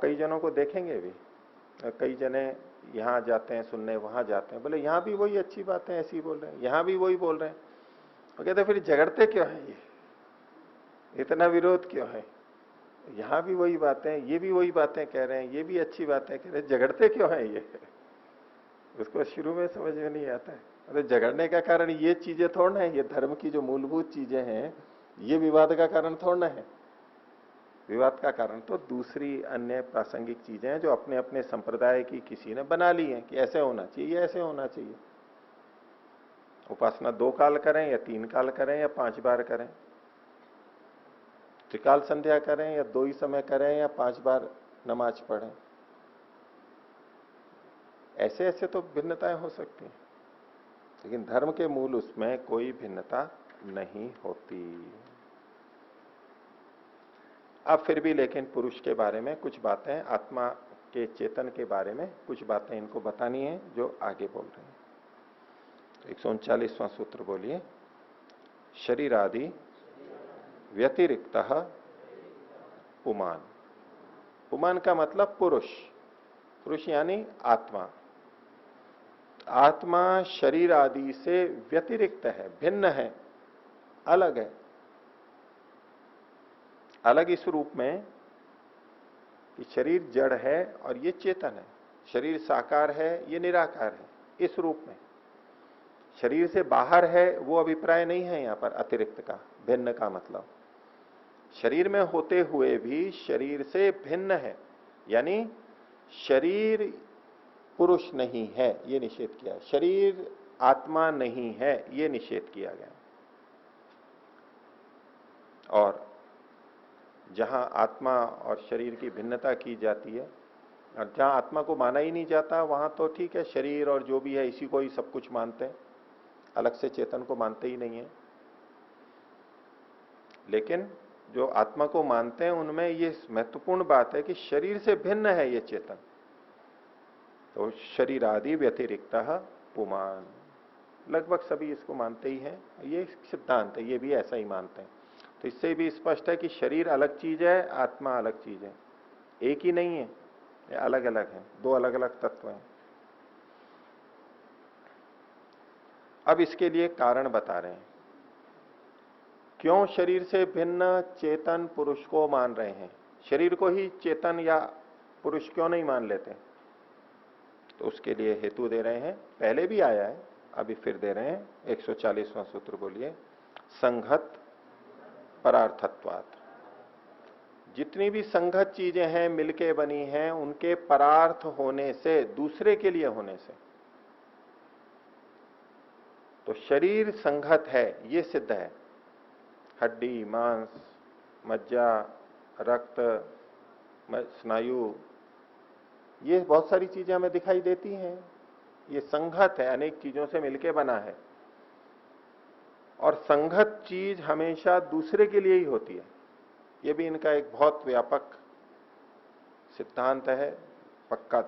कई जनों को देखेंगे भी, कई जने यहाँ जाते हैं सुनने, वहां जाते हैं, बोले यहाँ भी वही अच्छी बातें ऐसी ही बोल रहे हैं, यहाँ भी वही बोल रहे हैं। वो कहते फिर झगड़ते क्यों हैं, ये इतना विरोध क्यों है? यहाँ भी वही बातें, ये भी वही बातें कह रहे हैं, ये भी अच्छी बातें कह रहे हैं, झगड़ते क्यों है ये? उसको शुरू में समझ में नहीं आता है। अरे झगड़ने का कारण ये चीजें थोड़ा है, ये धर्म की जो मूलभूत चीजें हैं, ये विवाद का कारण थोड़ा है। विवाद का कारण तो दूसरी अन्य प्रासंगिक चीजें हैं जो अपने अपने संप्रदाय की किसी ने बना ली हैं कि ऐसे होना चाहिए, ऐसे होना चाहिए। उपासना 2 काल करें या 3 काल करें या 5 बार करें, त्रिकाल संध्या करें या 2 ही समय करें या 5 बार नमाज पढ़ें, ऐसे ऐसे तो भिन्नताएं हो सकती हैं, लेकिन धर्म के मूल उसमें कोई भिन्नता नहीं होती। अब फिर भी लेकिन पुरुष के बारे में कुछ बातें, आत्मा के चेतन के बारे में कुछ बातें इनको बतानी है जो आगे बोल रहे हैं। 139वां सूत्र बोलिए, शरीर आदि व्यतिरिक्त पुमान। पुमान का मतलब पुरुष, पुरुष यानी आत्मा। आत्मा शरीर आदि से व्यतिरिक्त है, भिन्न है, अलग है। अलग इस रूप में कि शरीर जड़ है और ये चेतन है, शरीर साकार है, ये निराकार है, इस रूप में। शरीर से बाहर है वो अभिप्राय नहीं है यहां पर अतिरिक्त का, भिन्न का मतलब शरीर में होते हुए भी शरीर से भिन्न है, यानी शरीर पुरुष नहीं है, ये निषेध किया। शरीर आत्मा नहीं है, ये निषेध किया गया। और जहां आत्मा और शरीर की भिन्नता की जाती है और जहां आत्मा को माना ही नहीं जाता, वहां तो ठीक है, शरीर और जो भी है इसी को ही सब कुछ मानते हैं, अलग से चेतन को मानते ही नहीं है। लेकिन जो आत्मा को मानते हैं उनमें ये महत्वपूर्ण बात है कि शरीर से भिन्न है ये चेतन। तो शरीर आदि व्यतिरिक्त पुमान, लगभग सभी इसको मानते ही हैं, ये सिद्धांत है, ये भी ऐसा ही मानते हैं। तो इससे भी स्पष्ट है कि शरीर अलग चीज है, आत्मा अलग चीज है, एक ही नहीं है, ये अलग अलग है, 2 अलग अलग तत्व हैं। अब इसके लिए कारण बता रहे हैं, क्यों शरीर से भिन्न चेतन पुरुष को मान रहे हैं, शरीर को ही चेतन या पुरुष क्यों नहीं मान लेते? तो उसके लिए हेतु दे रहे हैं, पहले भी आया है, अभी फिर दे रहे हैं। 140वां सूत्र बोलिए, संघत परार्थत्वात्। जितनी भी संघत चीजें हैं, मिलके बनी हैं, उनके परार्थ होने से, दूसरे के लिए होने से। तो शरीर संघत है ये सिद्ध है, हड्डी, मांस, मज्जा, रक्त, स्नायु, ये बहुत सारी चीजें हमें दिखाई देती हैं, ये संघत है, अनेक चीजों से मिलके बना है। और संघत चीज हमेशा दूसरे के लिए ही होती है, ये भी इनका एक बहुत व्यापक सिद्धांत है, पक्का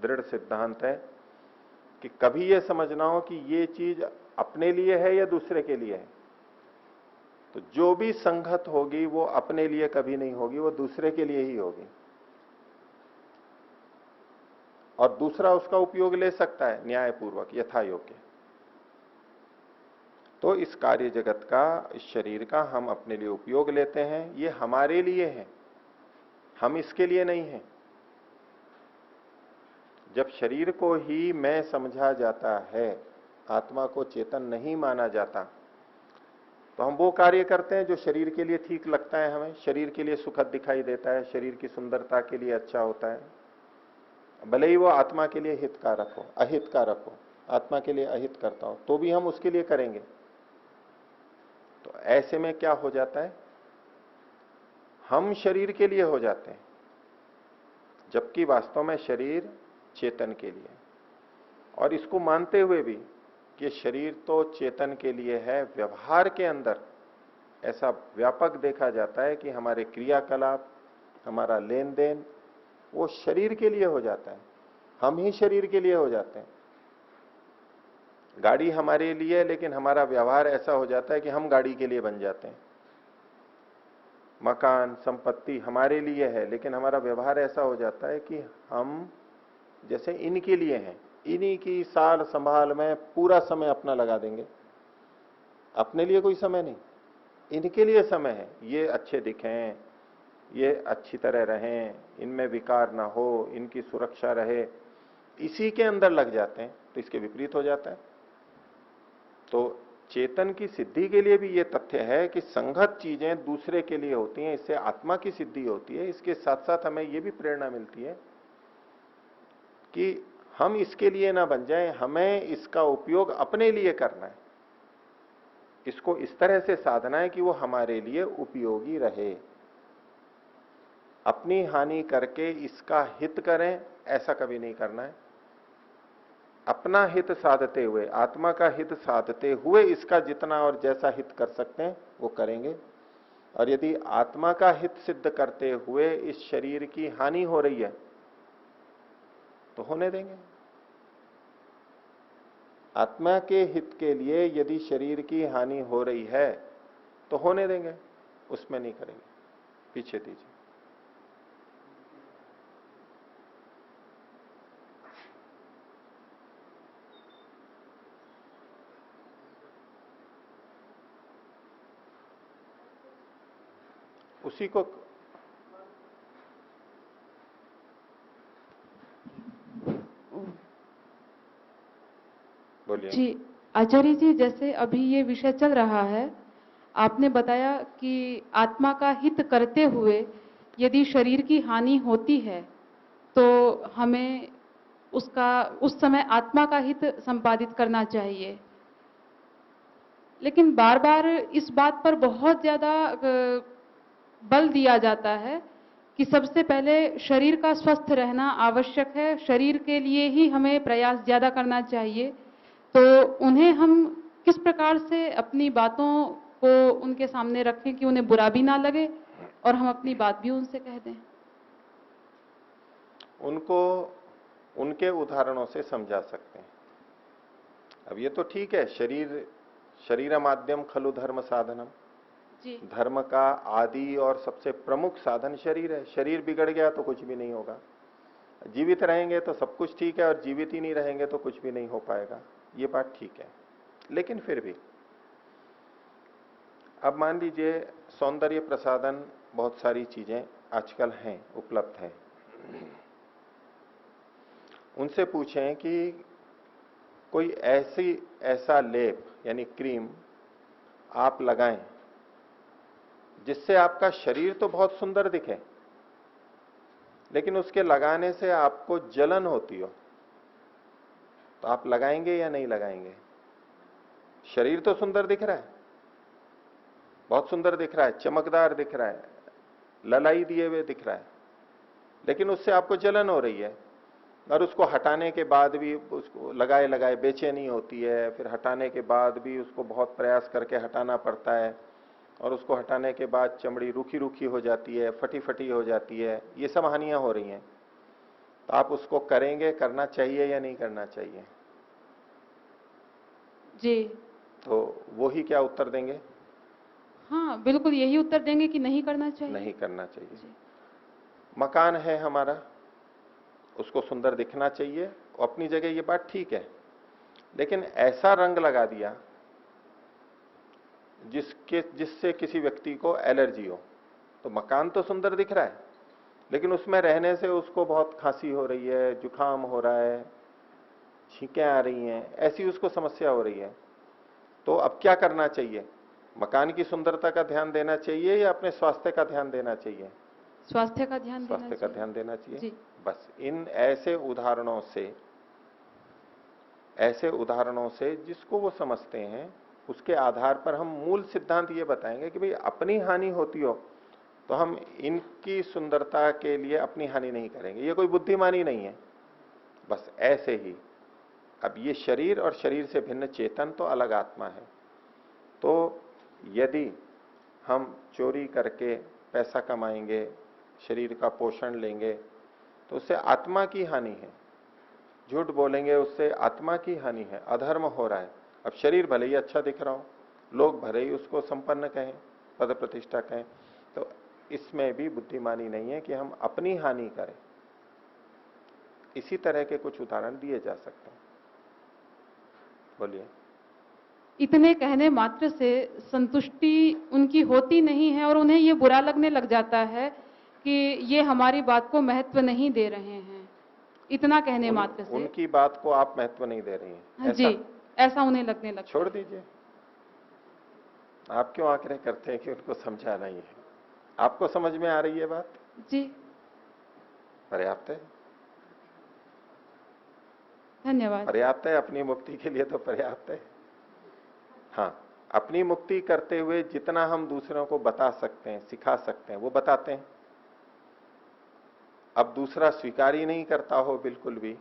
दृढ़ सिद्धांत है कि कभी ये समझना हो कि ये चीज अपने लिए है या दूसरे के लिए है। तो जो भी संघत होगी वो अपने लिए कभी नहीं होगी, वो दूसरे के लिए ही होगी, और दूसरा उसका उपयोग ले सकता है न्यायपूर्वक, यथा योग्य। तो इस कार्य जगत का, इस शरीर का हम अपने लिए उपयोग लेते हैं, ये हमारे लिए है, हम इसके लिए नहीं है। जब शरीर को ही मैं समझा जाता है, आत्मा को चेतन नहीं माना जाता, तो हम वो कार्य करते हैं जो शरीर के लिए ठीक लगता है, हमें शरीर के लिए सुखद दिखाई देता है, शरीर की सुंदरता के लिए अच्छा होता है, भले ही वो आत्मा के लिए हितकारक हो, अहितकारक हो, आत्मा के लिए अहित करता हो, तो भी हम उसके लिए करेंगे। तो ऐसे में क्या हो जाता है, हम शरीर के लिए हो जाते हैं, जबकि वास्तव में शरीर चेतन के लिए। और इसको मानते हुए भी कि शरीर तो चेतन के लिए है, व्यवहार के अंदर ऐसा व्यापक देखा जाता है कि हमारे क्रियाकलाप, हमारा लेन देन वो शरीर के लिए हो जाता है, हम ही शरीर के लिए हो जाते हैं। गाड़ी हमारे लिए, लेकिन हमारा व्यवहार ऐसा हो जाता है कि हम गाड़ी के लिए बन जाते हैं। मकान संपत्ति हमारे लिए है, लेकिन हमारा व्यवहार ऐसा हो जाता है कि हम जैसे इनके लिए हैं, इन्हीं की सार संभाल में पूरा समय अपना लगा देंगे, अपने लिए कोई समय नहीं, इनके लिए समय है, ये अच्छे दिखें, ये अच्छी तरह रहें, इनमें विकार ना हो, इनकी सुरक्षा रहे, इसी के अंदर लग जाते हैं, तो इसके विपरीत हो जाता है। तो चेतन की सिद्धि के लिए भी ये तथ्य है कि संगत चीजें दूसरे के लिए होती हैं, इससे आत्मा की सिद्धि होती है। इसके साथ साथ हमें ये भी प्रेरणा मिलती है कि हम इसके लिए ना बन जाएं, हमें इसका उपयोग अपने लिए करना है, इसको इस तरह से साधना है कि वो हमारे लिए उपयोगी रहे। अपनी हानि करके इसका हित करें, ऐसा कभी नहीं करना है। अपना हित साधते हुए, आत्मा का हित साधते हुए इसका जितना और जैसा हित कर सकते हैं वो करेंगे। और यदि आत्मा का हित सिद्ध करते हुए इस शरीर की हानि हो रही है तो होने देंगे। आत्मा के हित के लिए यदि शरीर की हानि हो रही है तो होने देंगे, उसमें नहीं करेंगे, पीछे दीजिए। उसी को बोलिए। जी आचार्य जी, जैसे अभी ये विषय चल रहा है, आपने बताया कि आत्मा का हित करते हुए यदि शरीर की हानि होती है तो हमें उस समय आत्मा का हित संपादित करना चाहिए। लेकिन बार बार इस बात पर बहुत ज्यादा बल दिया जाता है कि सबसे पहले शरीर का स्वस्थ रहना आवश्यक है, शरीर के लिए ही हमें प्रयास ज्यादा करना चाहिए। तो उन्हें हम किस प्रकार से अपनी बातों को उनके सामने रखें कि उन्हें बुरा भी ना लगे और हम अपनी बात भी उनसे कह दें? उनको उनके उदाहरणों से समझा सकते हैं। अब ये तो ठीक है, शरीर माध्यम खलु धर्म साधनम, जी। धर्म का आदि और सबसे प्रमुख साधन शरीर है। शरीर बिगड़ गया तो कुछ भी नहीं होगा, जीवित रहेंगे तो सब कुछ ठीक है, और जीवित ही नहीं रहेंगे तो कुछ भी नहीं हो पाएगा, ये बात ठीक है। लेकिन फिर भी अब मान लीजिए सौंदर्य प्रसाधन बहुत सारी चीजें आजकल हैं, उपलब्ध हैं, उनसे पूछें कि कोई ऐसा लेप यानी क्रीम आप लगाएं जिससे आपका शरीर तो बहुत सुंदर दिखे, लेकिन उसके लगाने से आपको जलन होती हो, तो आप लगाएंगे या नहीं लगाएंगे? शरीर तो सुंदर दिख रहा है, बहुत सुंदर दिख रहा है, चमकदार दिख रहा है, ललाई दिए हुए दिख रहा है, लेकिन उससे आपको जलन हो रही है, और उसको हटाने के बाद भी उसको लगाए लगाए बेचैनी होती है, फिर हटाने के बाद भी उसको बहुत प्रयास करके हटाना पड़ता है, और उसको हटाने के बाद चमड़ी रूखी रूखी हो जाती है, फटी फटी हो जाती है, ये सब हानियां हो रही हैं। तो आप उसको करेंगे, करना चाहिए या नहीं करना चाहिए? जी। तो वो ही क्या उत्तर देंगे? हाँ बिल्कुल यही उत्तर देंगे कि नहीं करना चाहिए। नहीं करना चाहिए। जी। मकान है हमारा, उसको सुंदर दिखना चाहिए, अपनी जगह ये बात ठीक है, लेकिन ऐसा रंग लगा दिया जिससे किसी व्यक्ति को एलर्जी हो, तो मकान तो सुंदर दिख रहा है, लेकिन उसमें रहने से उसको बहुत खांसी हो रही है, जुकाम हो रहा है, छींकें आ रही हैं, ऐसी उसको समस्या हो रही है। तो अब क्या करना चाहिए? मकान की सुंदरता का ध्यान देना चाहिए या अपने स्वास्थ्य का ध्यान देना चाहिए? स्वास्थ्य का ध्यान देना स्वास्थ्य का चाहिए। ध्यान देना चाहिए। जी। बस इन ऐसे उदाहरणों से जिसको वो समझते हैं, उसके आधार पर हम मूल सिद्धांत ये बताएंगे कि भाई अपनी हानि होती हो तो हम इनकी सुंदरता के लिए अपनी हानि नहीं करेंगे, ये कोई बुद्धिमानी नहीं है। बस ऐसे ही अब ये शरीर और शरीर से भिन्न चेतन तो अलग आत्मा है। तो यदि हम चोरी करके पैसा कमाएंगे, शरीर का पोषण लेंगे, तो उससे आत्मा की हानि है। झूठ बोलेंगे, उससे आत्मा की हानि है, अधर्म हो रहा है। अब शरीर भले ही अच्छा दिख रहा हो, लोग भले ही उसको संपन्न कहें, पद प्रतिष्ठा कहें, तो इसमें भी बुद्धिमानी नहीं है कि हम अपनी हानि करें। इसी तरह के कुछ उदाहरण दिए जा सकते हैं। बोलिए। इतने कहने मात्र से संतुष्टि उनकी होती नहीं है और उन्हें ये बुरा लगने लग जाता है कि ये हमारी बात को महत्व नहीं दे रहे हैं, इतना कहने मात्र से। उनकी बात को आप महत्व नहीं दे रही हैं, जी, ऐसा उन्हें लगने लगता है। छोड़ दीजिए। आप क्यों आग्रह करते हैं कि उनको समझाना ही है? आपको समझ में आ रही है बात? जी, पर्याप्त है। धन्यवाद। पर्याप्त है, अपनी मुक्ति के लिए तो पर्याप्त है। हाँ, अपनी मुक्ति करते हुए जितना हम दूसरों को बता सकते हैं, सिखा सकते हैं, वो बताते हैं। अब दूसरा स्वीकार ही नहीं करता हो बिल्कुल भी,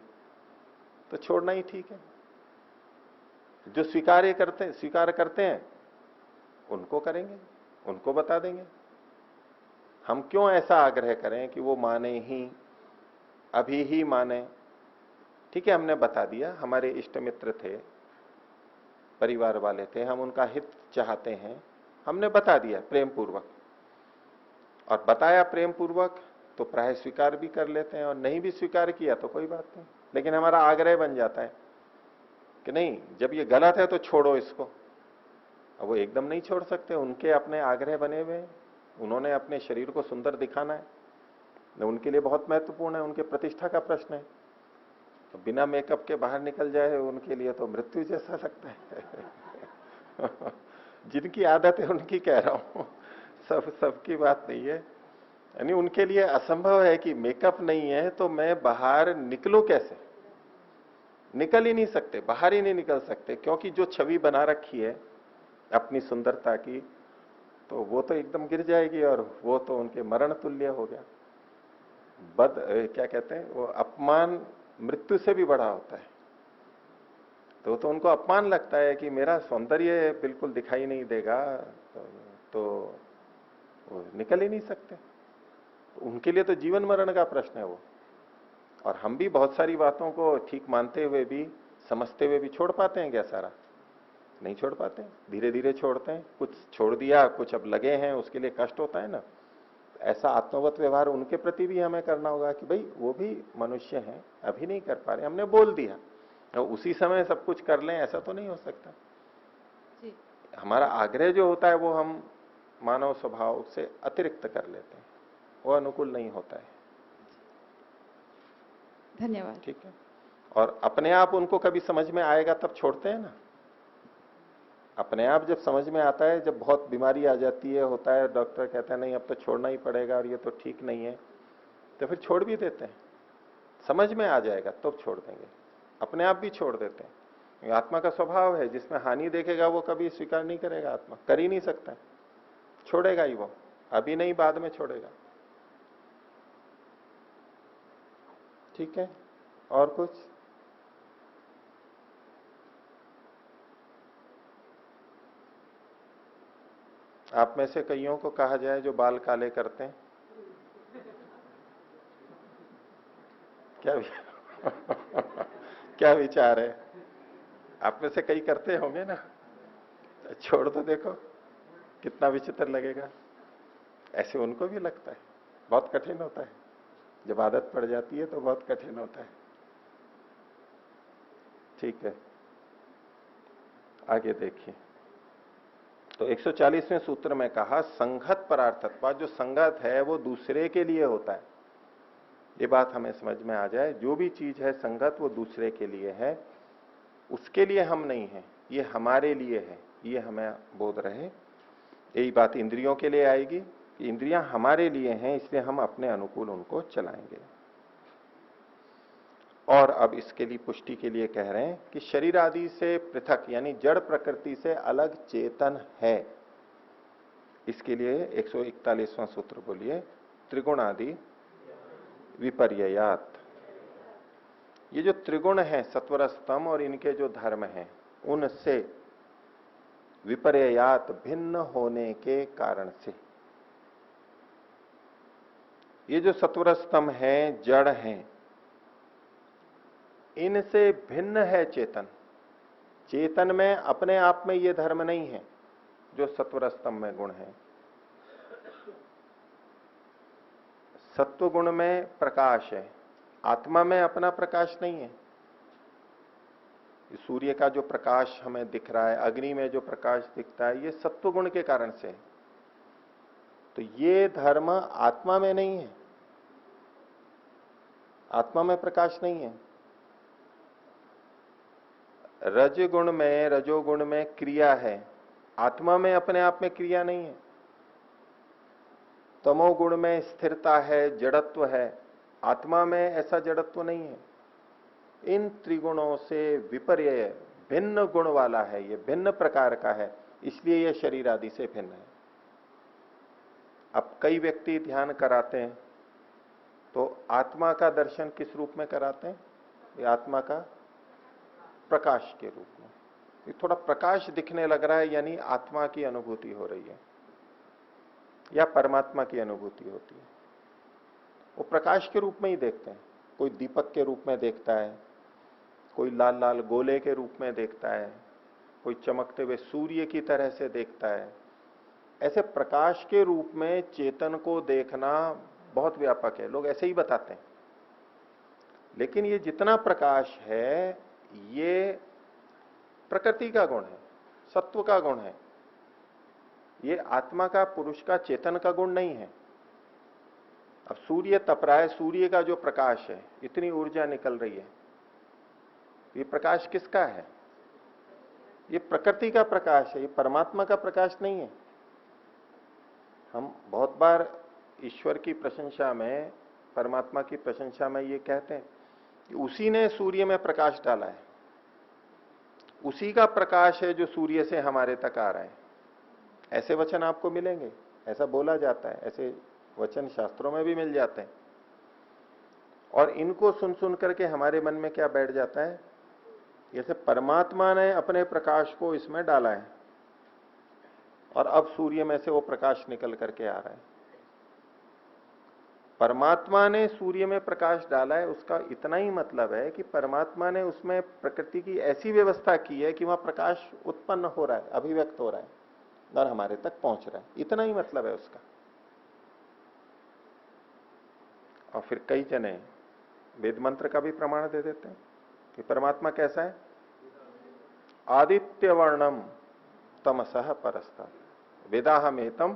तो छोड़ना ही ठीक है। जो स्वीकार करते हैं उनको करेंगे, उनको बता देंगे। हम क्यों ऐसा आग्रह करें कि वो माने ही, अभी ही माने? ठीक है, हमने बता दिया, हमारे इष्ट मित्र थे, परिवार वाले थे, हम उनका हित चाहते हैं, हमने बता दिया प्रेम पूर्वक, और बताया प्रेम पूर्वक तो प्राय स्वीकार भी कर लेते हैं, और नहीं भी स्वीकार किया तो कोई बात नहीं। लेकिन हमारा आग्रह बन जाता है कि नहीं, जब ये गलत है तो छोड़ो इसको। अब वो एकदम नहीं छोड़ सकते, उनके अपने आग्रह बने हुए हैं, उन्होंने अपने शरीर को सुंदर दिखाना है, उनके लिए बहुत महत्वपूर्ण है, उनके प्रतिष्ठा का प्रश्न है। तो बिना मेकअप के बाहर निकल जाए उनके लिए तो मृत्यु जैसा लगता है। जिनकी आदत है उनकी कह रहा हूं, सबकी बात नहीं है। यानी उनके लिए असंभव है कि मेकअप नहीं है तो मैं बाहर निकलूं कैसे? निकल ही नहीं सकते, बाहर ही नहीं निकल सकते, क्योंकि जो छवि बना रखी है अपनी सुंदरता की, तो वो तो एकदम गिर जाएगी, और वो तो उनके मरण तुल्य हो गया। क्या कहते हैं वो, अपमान मृत्यु से भी बड़ा होता है। तो उनको अपमान लगता है कि मेरा सौंदर्य बिल्कुल दिखाई नहीं देगा, तो वो निकल ही नहीं सकते। तो उनके लिए तो जीवन मरण का प्रश्न है वो। और हम भी बहुत सारी बातों को ठीक मानते हुए भी, समझते हुए भी छोड़ पाते हैं क्या सारा? नहीं छोड़ पाते, धीरे धीरे छोड़ते हैं। कुछ छोड़ दिया, कुछ अब लगे हैं, उसके लिए कष्ट होता है ना। ऐसा आत्मवत व्यवहार उनके प्रति भी हमें करना होगा कि भाई वो भी मनुष्य हैं, अभी नहीं कर पा रहे, हमने बोल दिया, तो उसी समय सब कुछ कर लें, ऐसा तो नहीं हो सकता जी। हमारा आग्रह जो होता है वो हम मानव स्वभाव से अतिरिक्त कर लेते हैं, वो अनुकूल नहीं होता है। धन्यवाद। ठीक है। और अपने आप उनको कभी समझ में आएगा तब छोड़ते हैं ना। अपने आप जब समझ में आता है, जब बहुत बीमारी आ जाती है, होता है, डॉक्टर कहता है नहीं अब तो छोड़ना ही पड़ेगा और ये तो ठीक नहीं है, तो फिर छोड़ भी देते हैं। समझ में आ जाएगा तो छोड़ देंगे, अपने आप भी छोड़ देते हैं। आत्मा का स्वभाव है, जिसमें हानि देखेगा वो कभी स्वीकार नहीं करेगा, आत्मा कर ही नहीं सकता है, छोड़ेगा ही वो, अभी नहीं बाद में छोड़ेगा। ठीक है, और कुछ? आप में से कईयों को कहा जाए जो बाल काले करते हैं, क्या क्या विचार है? आप में से कई करते होंगे ना, छोड़ तो देखो कितना विचित्र लगेगा। ऐसे उनको भी लगता है, बहुत कठिन होता है, जब आदत पड़ जाती है तो बहुत कठिन होता है। ठीक है, आगे देखिए। तो 140वें सूत्र में कहा संघत परार्थत्व, जो संगत है वो दूसरे के लिए होता है। ये बात हमें समझ में आ जाए, जो भी चीज है संगत वो दूसरे के लिए है, उसके लिए हम नहीं है, ये हमारे लिए है, ये हमें बोध रहे। यही बात इंद्रियों के लिए आएगी कि इंद्रियां हमारे लिए हैं, इसलिए हम अपने अनुकूल उनको चलाएंगे। और अब इसके लिए पुष्टि के लिए कह रहे हैं कि शरीर आदि से पृथक, यानी जड़ प्रकृति से अलग चेतन है। इसके लिए 141वां सूत्र बोलिए, त्रिगुण आदि विपर्ययात। ये जो त्रिगुण है, सत्वर स्तम और इनके जो धर्म हैं, उनसे विपर्ययात, भिन्न होने के कारण से, ये जो सत्वर स्तंभ है, जड़ हैं, इनसे भिन्न है चेतन। चेतन में अपने आप में ये धर्म नहीं है जो सत्वर स्तंभ में गुण है। सत्व गुण में प्रकाश है, आत्मा में अपना प्रकाश नहीं है। सूर्य का जो प्रकाश हमें दिख रहा है, अग्नि में जो प्रकाश दिखता है, ये सत्व गुण के कारण से है। तो ये धर्म आत्मा में नहीं है, आत्मा में प्रकाश नहीं है। रजगुण में, रजोगुण में क्रिया है, आत्मा में अपने आप में क्रिया नहीं है। तमोगुण में स्थिरता है, जड़त्व है, आत्मा में ऐसा जड़त्व नहीं है। इन त्रिगुणों से विपर्य भिन्न गुण वाला है, ये भिन्न प्रकार का है, इसलिए ये शरीर आदि से भिन्न है। अब कई व्यक्ति ध्यान कराते हैं तो आत्मा का दर्शन किस रूप में कराते हैं? ये आत्मा का प्रकाश के रूप में। ये थोड़ा प्रकाश दिखने लग रहा है, यानी आत्मा की अनुभूति हो रही है या परमात्मा की अनुभूति होती है। वो प्रकाश के रूप में ही देखते हैं। कोई दीपक के रूप में देखता है, कोई लाल लाल गोले के रूप में देखता है, कोई चमकते हुए सूर्य की तरह से देखता है। ऐसे प्रकाश के रूप में चेतन को देखना बहुत व्यापक है, लोग ऐसे ही बताते हैं। लेकिन ये जितना प्रकाश है, ये प्रकृति का गुण है, सत्व का गुण है। ये आत्मा का, पुरुष का, चेतन का गुण नहीं है। अब सूर्य तप रहा है, सूर्य का जो प्रकाश है, इतनी ऊर्जा निकल रही है, ये प्रकाश किसका है? ये प्रकृति का प्रकाश है, ये परमात्मा का प्रकाश नहीं है। हम बहुत बार ईश्वर की प्रशंसा में, परमात्मा की प्रशंसा में ये कहते हैं कि उसी ने सूर्य में प्रकाश डाला है, उसी का प्रकाश है जो सूर्य से हमारे तक आ रहा है। ऐसे वचन आपको मिलेंगे, ऐसा बोला जाता है, ऐसे वचन शास्त्रों में भी मिल जाते हैं। और इनको सुन सुन करके हमारे मन में क्या बैठ जाता है? जैसे परमात्मा ने अपने प्रकाश को इसमें डाला है और अब सूर्य में से वो प्रकाश निकल करके आ रहा है। परमात्मा ने सूर्य में प्रकाश डाला है, उसका इतना ही मतलब है कि परमात्मा ने उसमें प्रकृति की ऐसी व्यवस्था की है कि वहां प्रकाश उत्पन्न हो रहा है, अभिव्यक्त हो रहा है और हमारे तक पहुंच रहा है। इतना ही मतलब है उसका। और फिर कई जने वेद मंत्र का भी प्रमाण दे देते हैं कि परमात्मा कैसा है? आदित्य वर्णम तमसः परस्तात् वेदाहमेतम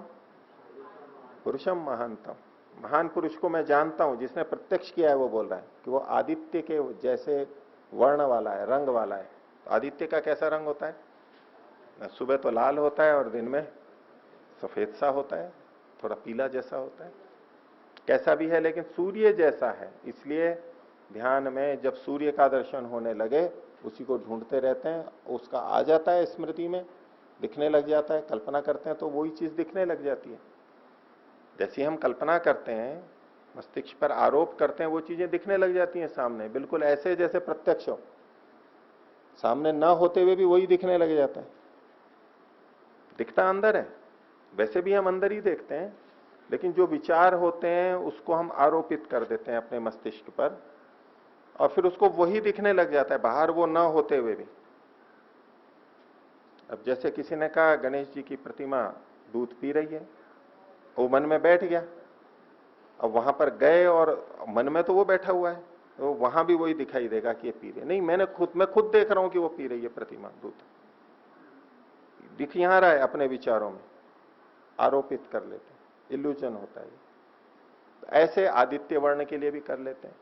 पुरुषम महानतम। महान पुरुष को मैं जानता हूं, जिसने प्रत्यक्ष किया है वो बोल रहा है कि वो आदित्य के जैसे वर्ण वाला है, रंग वाला है। तो आदित्य का कैसा रंग होता है? सुबह तो लाल होता है और दिन में सफेद सा होता है, थोड़ा पीला जैसा होता है, कैसा भी है, लेकिन सूर्य जैसा है। इसलिए ध्यान में जब सूर्य का दर्शन होने लगे, उसी को ढूंढते रहते हैं, उसका आ जाता है स्मृति में, दिखने लग जाता है। कल्पना करते हैं तो वही चीज दिखने लग जाती है। जैसी हम कल्पना करते हैं, मस्तिष्क पर आरोप करते हैं, वो चीजें दिखने लग जाती हैं सामने, बिल्कुल ऐसे जैसे प्रत्यक्ष हो, सामने ना होते हुए भी वही दिखने लग जाता है। दिखता अंदर है, वैसे भी हम अंदर ही देखते हैं, लेकिन जो विचार होते हैं उसको हम आरोपित कर देते हैं अपने मस्तिष्क पर, और फिर उसको वही दिखने लग जाता है, बाहर वो ना होते हुए भी। अब जैसे किसी ने कहा गणेश जी की प्रतिमा दूध पी रही है, वो मन में बैठ गया। अब वहां पर गए और मन में तो वो बैठा हुआ है, तो वहां भी वही दिखाई देगा कि ये पी रही है। नहीं, मैं खुद देख रहा हूं कि वो पी रही है प्रतिमा दूध, दिख यहां रहा है, अपने विचारों में आरोपित कर लेते हैं, इल्यूजन होता है। तो ऐसे आदित्य वर्ण के लिए भी कर लेते हैं,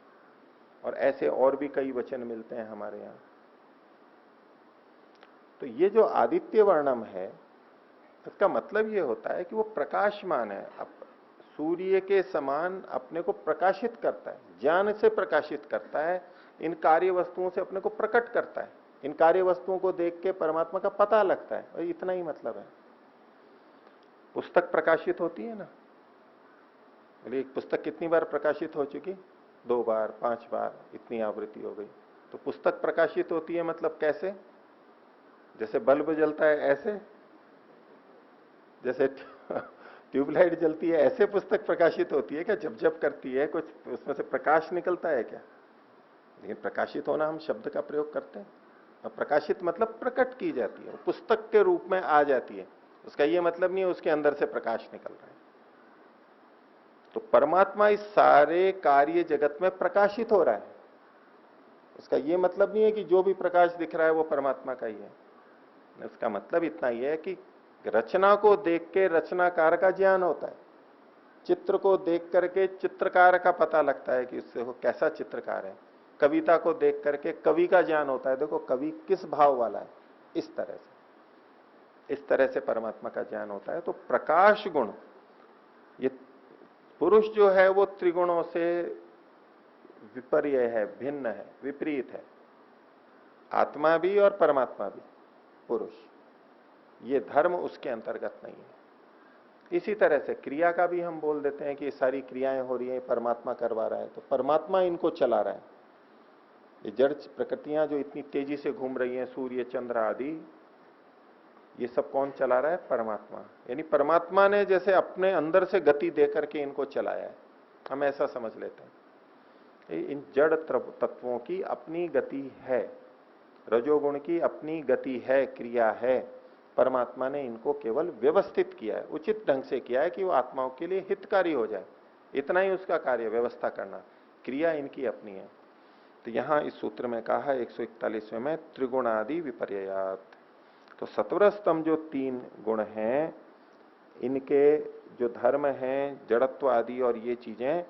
और ऐसे और भी कई वचन मिलते हैं हमारे यहां। तो ये जो आदित्य वर्णम है, इसका मतलब ये होता है कि वो प्रकाशमान है, सूर्य के समान अपने को प्रकाशित करता है, ज्ञान से प्रकाशित करता है, इन कार्य वस्तुओं से अपने को प्रकट करता है, इन कार्य वस्तुओं को देख के परमात्मा का पता लगता है। और इतना ही मतलब है। पुस्तक प्रकाशित होती है ना, एक पुस्तक कितनी बार प्रकाशित हो चुकी? 2 बार, 5 बार, इतनी आवृत्ति हो गई। तो पुस्तक प्रकाशित होती है मतलब कैसे? जैसे बल्ब जलता है ऐसे, जैसे ट्यूबलाइट जलती है ऐसे पुस्तक प्रकाशित होती है क्या? जब जब करती है कुछ उसमें से प्रकाश निकलता है क्या? लेकिन प्रकाशित होना हम शब्द का प्रयोग करते हैं, और प्रकाशित मतलब प्रकट की जाती है, पुस्तक के रूप में आ जाती है। उसका ये मतलब नहीं है उसके अंदर से प्रकाश निकल रहा है। तो परमात्मा इस सारे कार्य जगत में प्रकाशित हो रहा है। इसका यह मतलब नहीं है कि जो भी प्रकाश दिख रहा है वो परमात्मा का ही है। इसका मतलब इतना ही है कि रचना को देख के रचनाकार का ज्ञान होता है, चित्र को देख करके चित्रकार का पता लगता है कि उससे वो कैसा चित्रकार है, कविता को देख करके कवि का ज्ञान होता है, देखो कवि किस भाव वाला है। इस तरह से परमात्मा का ज्ञान होता है। तो प्रकाश गुण, ये पुरुष जो है वो त्रिगुणों से विपर्य है, भिन्न है, विपरीत है। आत्मा भी और परमात्मा भी, पुरुष, ये धर्म उसके अंतर्गत नहीं है। इसी तरह से क्रिया का भी हम बोल देते हैं कि ये सारी क्रियाएं हो रही है परमात्मा करवा रहा है, तो परमात्मा इनको चला रहा है। ये जड़ प्रकृतियां जो इतनी तेजी से घूम रही हैं, सूर्य चंद्र आदि, ये सब कौन चला रहा है? परमात्मा। यानी परमात्मा ने जैसे अपने अंदर से गति दे करके इनको चलाया है, हम ऐसा समझ लेते हैं। इन जड़ तत्वों की अपनी गति है, रजोगुण की अपनी गति है, क्रिया है। परमात्मा ने इनको केवल व्यवस्थित किया है, उचित ढंग से किया है कि वो आत्माओं के लिए हितकारी हो जाए, इतना ही उसका कार्य, व्यवस्था करना। क्रिया इनकी अपनी है। तो यहां इस सूत्र में कहा 141वें में त्रिगुणादि विपर्यात। तो सत्वर स्तंभ जो 3 गुण हैं, इनके जो धर्म हैं, जड़त्व आदि और ये चीजें,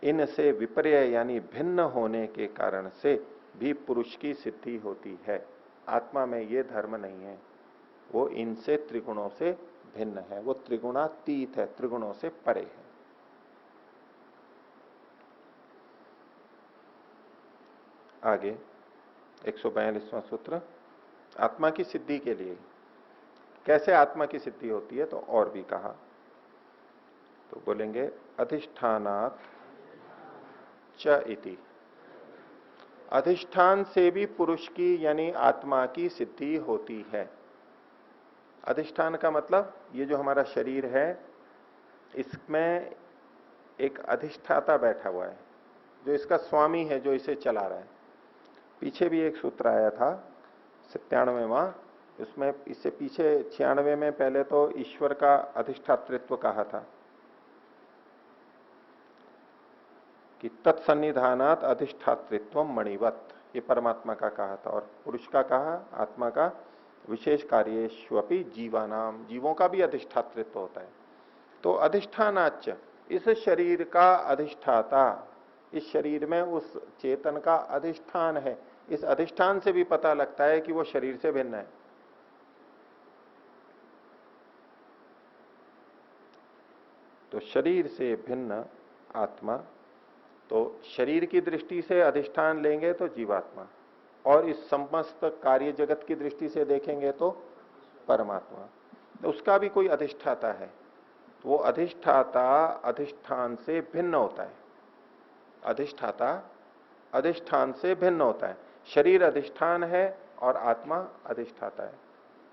इनसे विपर्य यानी भिन्न होने के कारण से भी पुरुष की सिद्धि होती है। आत्मा में ये धर्म नहीं है, वो इनसे त्रिगुणों से भिन्न है, वो त्रिगुणातीत है, त्रिगुणों से परे है। आगे 142वां सूत्र, आत्मा की सिद्धि के लिए कैसे आत्मा की सिद्धि होती है, तो और भी कहा। तो बोलेंगे अधिष्ठानात् च इति, अधिष्ठान से भी पुरुष की यानी आत्मा की सिद्धि होती है। अधिष्ठान का मतलब ये जो हमारा शरीर है, इसमें एक अधिष्ठाता बैठा हुआ है, जो इसका स्वामी है, जो इसे चला रहा है। पीछे भी एक सूत्र आया था 97वां, उसमें इससे पीछे 96 में पहले तो ईश्वर का अधिष्ठातृत्व कहा था कि तत्सन्निधानात अधिष्ठातृत्व मणिवत, ये परमात्मा का कहा था। और पुरुष का कहा, आत्मा का, विशेष कार्येष्वपि जीवानाम, जीवों का भी अधिष्ठातृत्व होता है। तो अधिष्ठानाच, इस शरीर का अधिष्ठाता, इस शरीर में उस चेतन का अधिष्ठान है। इस अधिष्ठान से भी पता लगता है कि वो शरीर से भिन्न है। तो शरीर से भिन्न आत्मा, तो शरीर की दृष्टि से अधिष्ठान लेंगे तो जीवात्मा, और इस समस्त कार्य जगत की दृष्टि से देखेंगे तो परमात्मा। तो उसका भी कोई अधिष्ठाता है, तो वो अधिष्ठाता अधिष्ठान से भिन्न होता है। अधिष्ठाता अधिष्ठान से भिन्न होता है। शरीर अधिष्ठान है और आत्मा अधिष्ठाता है,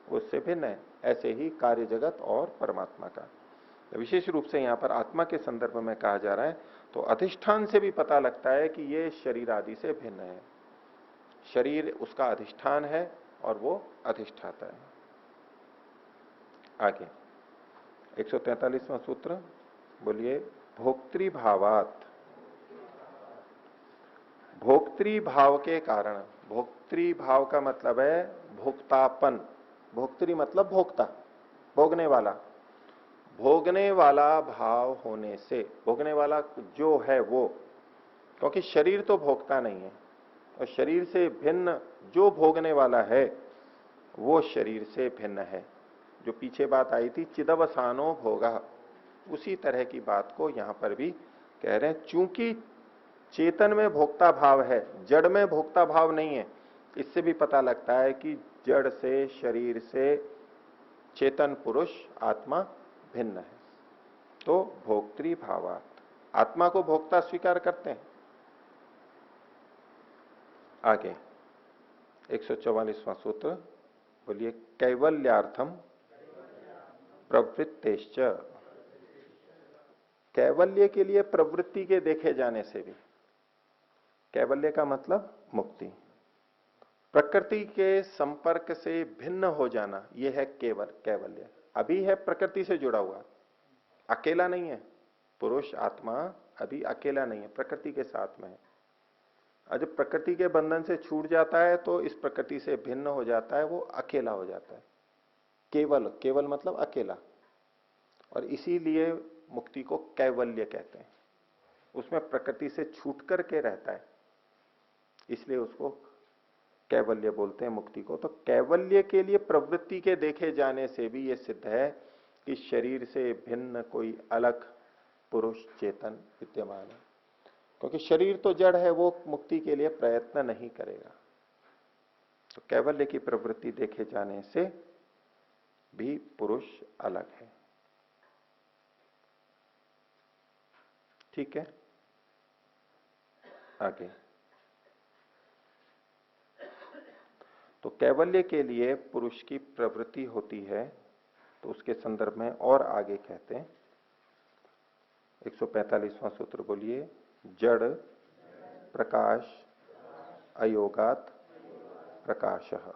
उससे भिन्न है। ऐसे ही कार्य जगत और परमात्मा का विशेष रूप से यहां पर आत्मा के संदर्भ में कहा जा रहा है। तो अधिष्ठान से भी पता लगता है कि ये शरीर आदि से भिन्न है। शरीर उसका अधिष्ठान है और वो अधिष्ठाता है। आगे 143वां सूत्र, बोलिए भोक्तृभावात, भोक्तृभाव के कारण। भोक्तृभाव का मतलब है भोक्तापन। भोक्तृ मतलब भोक्ता, भोगने वाला। भोगने वाला भाव होने से, भोगने वाला जो है वो, क्योंकि शरीर तो भोगता नहीं है, और शरीर से भिन्न जो भोगने वाला है वो शरीर से भिन्न है। जो पीछे बात आई थी चिदवसानो भोगा, उसी तरह की बात को यहां पर भी कह रहे हैं। चूंकि चेतन में भोक्ता भाव है, जड़ में भोक्ता भाव नहीं है, इससे भी पता लगता है कि जड़ से, शरीर से चेतन पुरुष आत्मा भिन्न है। तो भोक्तृभावात, आत्मा को भोक्ता स्वीकार करते हैं। आगे 144वां सूत्र, बोलिए कैवल्यार्थम प्रवृत्तेश्च, कैवल्य के लिए प्रवृत्ति के देखे जाने से भी, कैवल्य का मतलब मुक्ति, प्रकृति के संपर्क से भिन्न हो जाना, यह है केवल कैवल्य। अभी है प्रकृति से जुड़ा हुआ, अकेला नहीं है। पुरुष आत्मा अभी अकेला नहीं है, प्रकृति के साथ में है। और जब प्रकृति के बंधन से छूट जाता है तो इस प्रकृति से भिन्न हो जाता है, वो अकेला हो जाता है। केवल, केवल मतलब अकेला। और इसीलिए मुक्ति को कैवल्य कहते हैं। उसमें प्रकृति से छूट करके रहता है, इसलिए उसको कैवल्य बोलते हैं मुक्ति को। तो कैवल्य के लिए प्रवृत्ति के देखे जाने से भी यह सिद्ध है कि शरीर से भिन्न कोई अलग पुरुष चेतन विद्यमान है, क्योंकि शरीर तो जड़ है, वो मुक्ति के लिए प्रयत्न नहीं करेगा। तो कैवल्य की प्रवृत्ति देखे जाने से भी पुरुष अलग है। ठीक है, आगे। तो कैवल्य के लिए पुरुष की प्रवृत्ति होती है, तो उसके संदर्भ में और आगे कहते हैं 145वां सूत्र बोलिए। जड़ प्रकाश अयोगात प्रकाशः।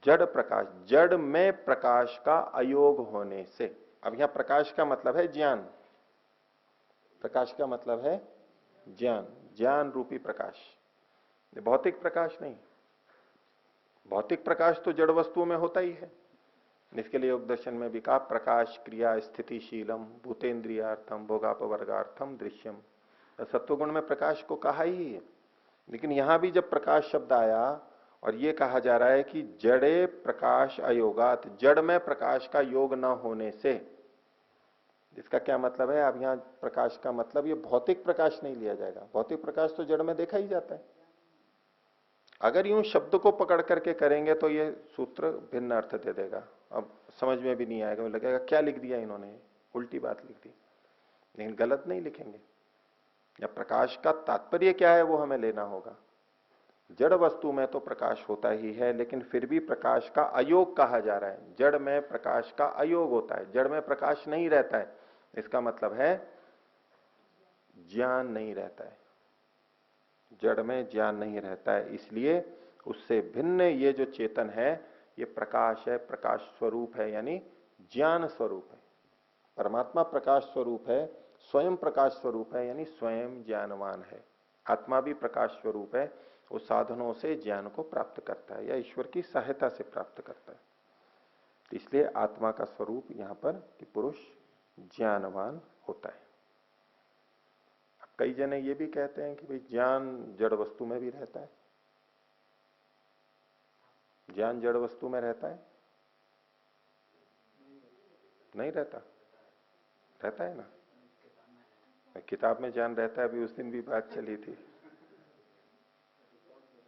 जड़ प्रकाश, जड़ में प्रकाश का अयोग होने से। अब यहां प्रकाश का मतलब है ज्ञान, प्रकाश का मतलब है ज्ञान, ज्ञान रूपी प्रकाश, भौतिक प्रकाश नहीं। भौतिक प्रकाश तो जड़ वस्तुओं में होता ही है। इसके लिए योग दर्शन में भी कहा प्रकाश क्रिया स्थितिशीलम भूतेन्द्रियार्थम भोगापवर्गार्थम दृश्यम। सत्वगुण में प्रकाश को कहा ही है, लेकिन यहां भी जब प्रकाश शब्द आया और ये कहा जा रहा है कि जड़े प्रकाश अयोगात, जड़ में प्रकाश का योग न होने से, इसका क्या मतलब है? अब यहां प्रकाश का मतलब ये भौतिक प्रकाश नहीं लिया जाएगा। भौतिक प्रकाश तो जड़ में देखा ही जाता है। अगर यूं शब्द को पकड़ करके करेंगे तो ये सूत्र भिन्न अर्थ दे देगा, अब समझ में भी नहीं आएगा, लगेगा क्या लिख दिया इन्होंने, उल्टी बात लिख दी। लेकिन गलत नहीं लिखेंगे, या प्रकाश का तात्पर्य क्या है वो हमें लेना होगा। जड़ वस्तु में तो प्रकाश होता ही है, लेकिन फिर भी प्रकाश का अयोग कहा जा रहा है। जड़ में प्रकाश का अयोग होता है, जड़ में प्रकाश नहीं रहता है। इसका मतलब है ज्ञान नहीं रहता है, जड़ में ज्ञान नहीं रहता है, इसलिए उससे भिन्न ये जो चेतन है ये प्रकाश है, प्रकाश स्वरूप है, यानी ज्ञान स्वरूप है। परमात्मा प्रकाश स्वरूप है, स्वयं प्रकाश स्वरूप है, यानी स्वयं ज्ञानवान है। आत्मा भी प्रकाश स्वरूप है, वो साधनों से ज्ञान को प्राप्त करता है या ईश्वर की सहायता से प्राप्त करता है। इसलिए आत्मा का स्वरूप यहां पर कि पुरुष ज्ञानवान होता है। अब कई जने ये भी कहते हैं कि भाई ज्ञान जड़ वस्तु में भी रहता है। ज्ञान जड़ वस्तु में रहता है? नहीं रहता? रहता है ना, किताब में ज्ञान रहता है। अभी उस दिन भी बात चली थी,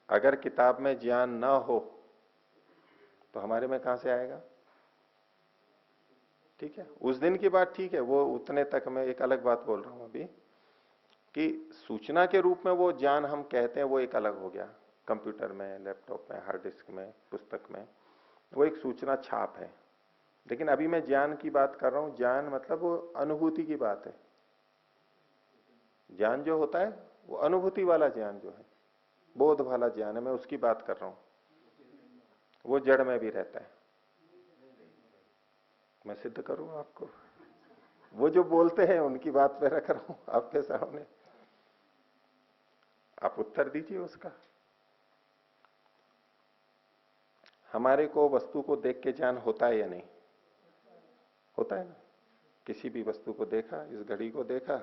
अगर किताब में ज्ञान ना हो तो हमारे में कहां से आएगा? ठीक है, उस दिन की बात ठीक है, वो उतने तक मैं एक अलग बात बोल रहा हूं अभी, कि सूचना के रूप में वो ज्ञान हम कहते हैं वो एक अलग हो गया। कंप्यूटर में, लैपटॉप में, हार्ड डिस्क में, पुस्तक में, वो एक सूचना छाप है। लेकिन अभी मैं ज्ञान की बात कर रहा हूं। ज्ञान मतलब वो अनुभूति की बात है। ज्ञान जो होता है वो अनुभूति वाला ज्ञान जो है, बोध वाला ज्ञान है, मैं उसकी बात कर रहा हूं। वो जड़ में भी रहता है। मैं सिद्ध करूं आपको? वो जो बोलते हैं उनकी बात पे रख रहा हूं आपके सामने, आप उत्तर दीजिए उसका। हमारे को वस्तु को देख के ज्ञान होता है या नहीं? होता है ना। किसी भी वस्तु को देखा, इस घड़ी को देखा,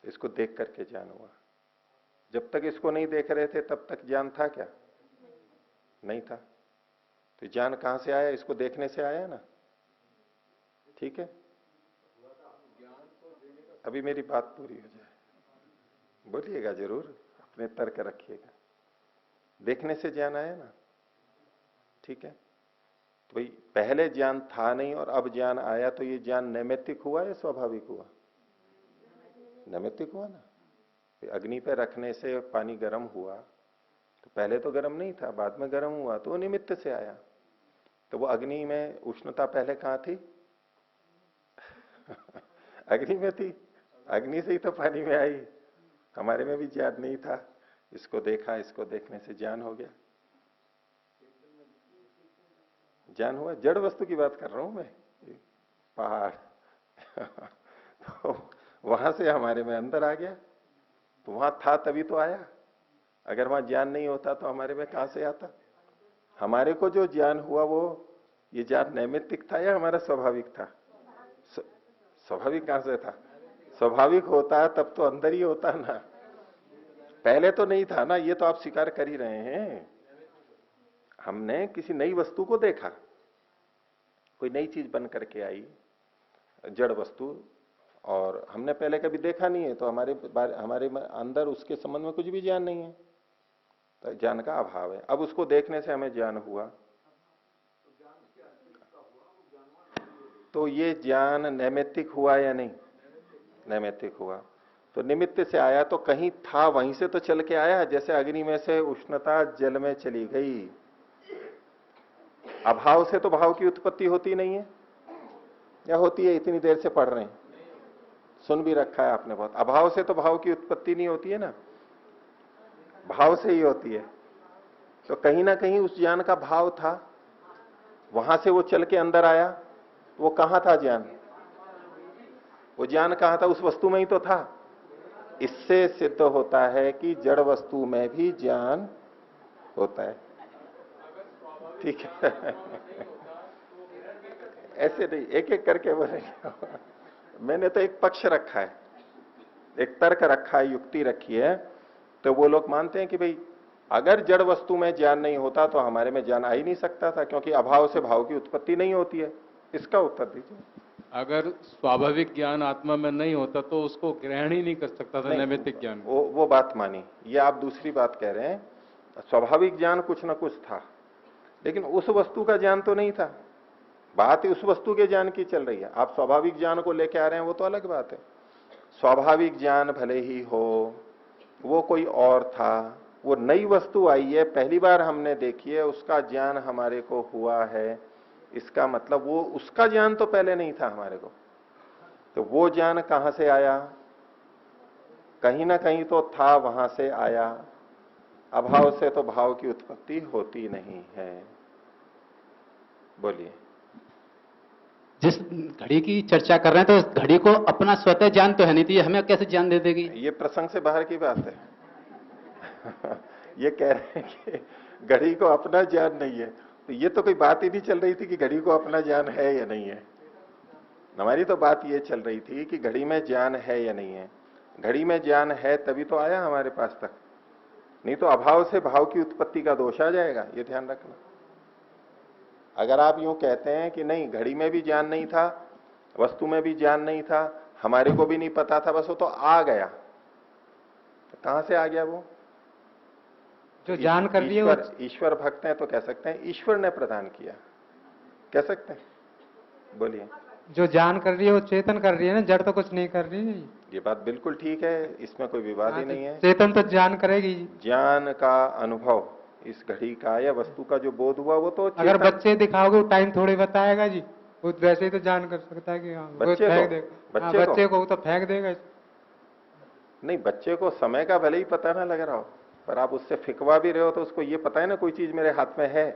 इसको देख करके ज्ञान हुआ। जब तक इसको नहीं देख रहे थे तब तक ज्ञान था क्या? नहीं था। तो ज्ञान कहां से आया? इसको देखने से आया ना। ठीक है, अभी मेरी बात पूरी हो जाए, बोलिएगा जरूर, अपने तर्क रखिएगा। देखने से ज्ञान आया ना। ठीक है, तो भाई पहले ज्ञान था नहीं और अब ज्ञान आया, तो ये ज्ञान नैमित्तिक हुआ या स्वाभाविक हुआ? नैमित्तिक हुआ ना। अग्नि पे रखने से पानी गर्म हुआ, तो पहले तो गर्म नहीं था, बाद में गर्म हुआ, तो वो निमित्त से आया। तो वो अग्नि में उष्णता पहले कहां थी? अग्नि में थी, अग्नि से ही तो पानी में आई। हमारे में भी ज्ञान नहीं था, इसको देखा, इसको देखने से ज्ञान हो गया। ज्ञान हुआ। जड़ वस्तु की बात कर रहा हूं मैं, पहाड़ तो वहां से हमारे में अंदर आ गया, तो वहां था तभी तो आया। अगर वहां ज्ञान नहीं होता तो हमारे में कहां से आता? हमारे को जो ज्ञान हुआ वो ये ज्ञान नैमित्तिक था या हमारा स्वाभाविक था? स्वाभाविक कहां से था? स्वाभाविक होता तब तो अंदर ही होता ना, पहले तो नहीं था ना। ये तो आप स्वीकार कर ही रहे हैं। हमने किसी नई वस्तु को देखा, कोई नई चीज बन करके आई, जड़ वस्तु, और हमने पहले कभी देखा नहीं है, तो हमारे अंदर उसके संबंध में कुछ भी ज्ञान नहीं है, तो ज्ञान का अभाव है। अब उसको देखने से हमें ज्ञान हुआ, तो ये ज्ञान नैमित्तिक हुआ या नहीं? नैमित्तिक हुआ। तो निमित्त से आया तो कहीं था, वहीं से तो चल के आया। जैसे अग्नि में से उष्णता जल में चली गई, अभाव से तो भाव की उत्पत्ति होती नहीं है, या होती है? इतनी देर से पढ़ रहे हैं, सुन भी रखा है आपने बहुत। अभाव से तो भाव की उत्पत्ति नहीं होती है ना, भाव से ही होती है। तो कहीं ना कहीं उस ज्ञान का भाव था, वहां से वो चल के अंदर आया। वो कहां था ज्ञान? वो ज्ञान कहां था? उस वस्तु में ही तो था। इससे सिद्ध होता है कि जड़ वस्तु में भी ज्ञान होता है। ठीक है। ऐसे नहीं, एक एक करके बोलेंगे। मैंने तो एक पक्ष रखा है, एक तर्क रखा है, युक्ति रखी है। तो वो लोग मानते हैं कि भाई अगर जड़ वस्तु में ज्ञान नहीं होता तो हमारे में ज्ञान आ ही नहीं सकता था, क्योंकि अभाव से भाव की उत्पत्ति नहीं होती है। इसका उत्तर दीजिए। अगर स्वाभाविक ज्ञान आत्मा में नहीं होता तो उसको ग्रहण ही नहीं कर सकता था नैमित्तिक ज्ञान। वो बात मानी, ये आप दूसरी बात कह रहे हैं। स्वाभाविक ज्ञान कुछ ना कुछ था, लेकिन उस वस्तु का ज्ञान तो नहीं था। बात उस वस्तु के ज्ञान की चल रही है। आप स्वाभाविक ज्ञान को लेके आ रहे हैं, वो तो अलग बात है। स्वाभाविक ज्ञान भले ही हो, वो कोई और था, वो नई वस्तु आई है, पहली बार हमने देखी है, उसका ज्ञान हमारे को हुआ है। इसका मतलब वो उसका ज्ञान तो पहले नहीं था हमारे को। तो वो ज्ञान कहां से आया? कहीं ना कहीं तो था, वहां से आया। अभाव से तो भाव की उत्पत्ति होती नहीं है। बोलिए। जिस घड़ी की चर्चा कर रहे हैं, तो इस घड़ी को अपना स्वतः ज्ञान तो है नहीं, तो ये हमें कैसे ज्ञान दे देगी? ये प्रसंग से बाहर की बात है। ये कह रहे हैं कि घड़ी को अपना ज्ञान नहीं है, तो ये तो कोई बात ही नहीं चल रही थी कि घड़ी को अपना ज्ञान है या नहीं है। हमारी तो बात ये चल रही थी कि घड़ी में ज्ञान है या नहीं है। घड़ी में ज्ञान है तभी तो आया हमारे पास तक, नहीं तो अभाव से भाव की उत्पत्ति का दोष आ जाएगा, ये ध्यान रखना। अगर आप यूं कहते हैं कि नहीं, घड़ी में भी ज्ञान नहीं था, वस्तु में भी ज्ञान नहीं था, हमारे को भी नहीं पता था, बस वो तो आ गया, तो कहां से आ गया वो? जो ज्ञान कर रही है ईश्वर भक्त हैं तो कह सकते हैं ईश्वर ने प्रदान किया, कह सकते हैं। बोलिए। जो ज्ञान कर रही है वो चेतन कर रही है ना, जड़ तो कुछ नहीं कर रही है। ये बात बिल्कुल ठीक है, इसमें कोई विवाद ही नहीं है। चेतन तो ज्ञान करेगी। ज्ञान का अनुभव, इस घड़ी का या वस्तु का जो बोध हुआ, वो तो अगर बच्चे दिखाओगे टाइम थोड़े बताएगा जी, वो वैसे ही तो जान कर सकता है कि हाँ वो फेंक देगा। बच्चे को तो फेंक देगा। नहीं, बच्चे को समय का भले ही पता ना लग रहा हो, पर आप उससे फिकवा भी रहे हो तो उसको ये पता है ना कोई चीज मेरे हाथ में है,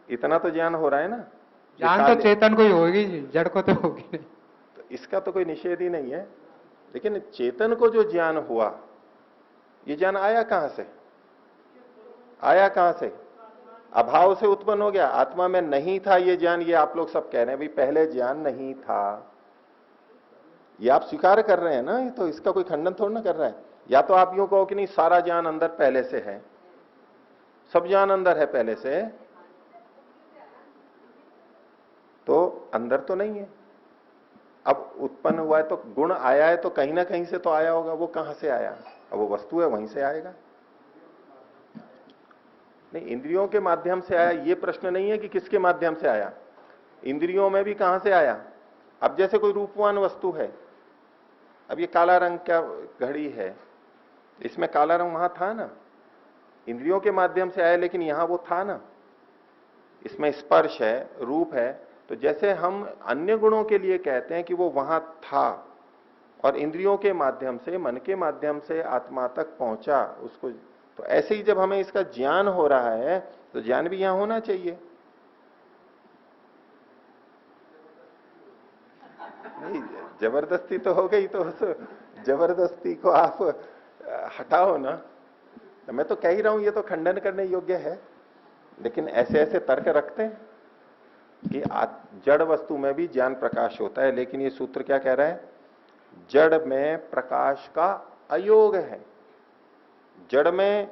इतना तो ज्ञान हो रहा है ना। ज्ञान तो चेतन को ही होगी जी, जड़ को तो होगी नहीं। तो इसका तो कोई निषेध ही नहीं है, लेकिन चेतन को जो ज्ञान हुआ, ये ज्ञान आया कहां से? आया कहां से? अभाव से उत्पन्न हो गया। आत्मा में नहीं था ये ज्ञान, ये आप लोग सब कह रहे हैं भाई पहले ज्ञान नहीं था, ये आप स्वीकार कर रहे हैं ना, तो इसका कोई खंडन थोड़ा ना कर रहा है। या तो आप यूं कहो कि नहीं, सारा ज्ञान अंदर पहले से है, सब ज्ञान अंदर है पहले से, तो अंदर तो नहीं है। अब उत्पन्न हुआ है तो गुण आया है, तो कहीं ना कहीं से तो आया होगा। वो कहां से आया? अब वो वस्तु है, वहीं से आएगा। नहीं, इंद्रियों के माध्यम से आया, ये प्रश्न नहीं है कि किसके माध्यम से आया। इंद्रियों में भी कहां से आया? अब जैसे कोई रूपवान वस्तु है, अब ये काला रंग क्या घड़ी है, इसमें काला रंग वहां था ना, इंद्रियों के माध्यम से आया, लेकिन यहां वो था ना। इसमें स्पर्श है, रूप है, तो जैसे हम अन्य गुणों के लिए कहते हैं कि वो वहां था और इंद्रियों के माध्यम से, मन के माध्यम से आत्मा तक पहुंचा उसको, तो ऐसे ही जब हमें इसका ज्ञान हो रहा है तो ज्ञान भी यहां होना चाहिए। नहीं, जबरदस्ती तो हो गई, तो उस जबरदस्ती को आप हटाओ ना। मैं तो कह ही रहा हूं ये तो खंडन करने योग्य है, लेकिन ऐसे ऐसे तर्क रखते हैं कि जड़ वस्तु में भी ज्ञान प्रकाश होता है, लेकिन ये सूत्र क्या कह रहा है? जड़ में प्रकाश का अयोग है। जड़ में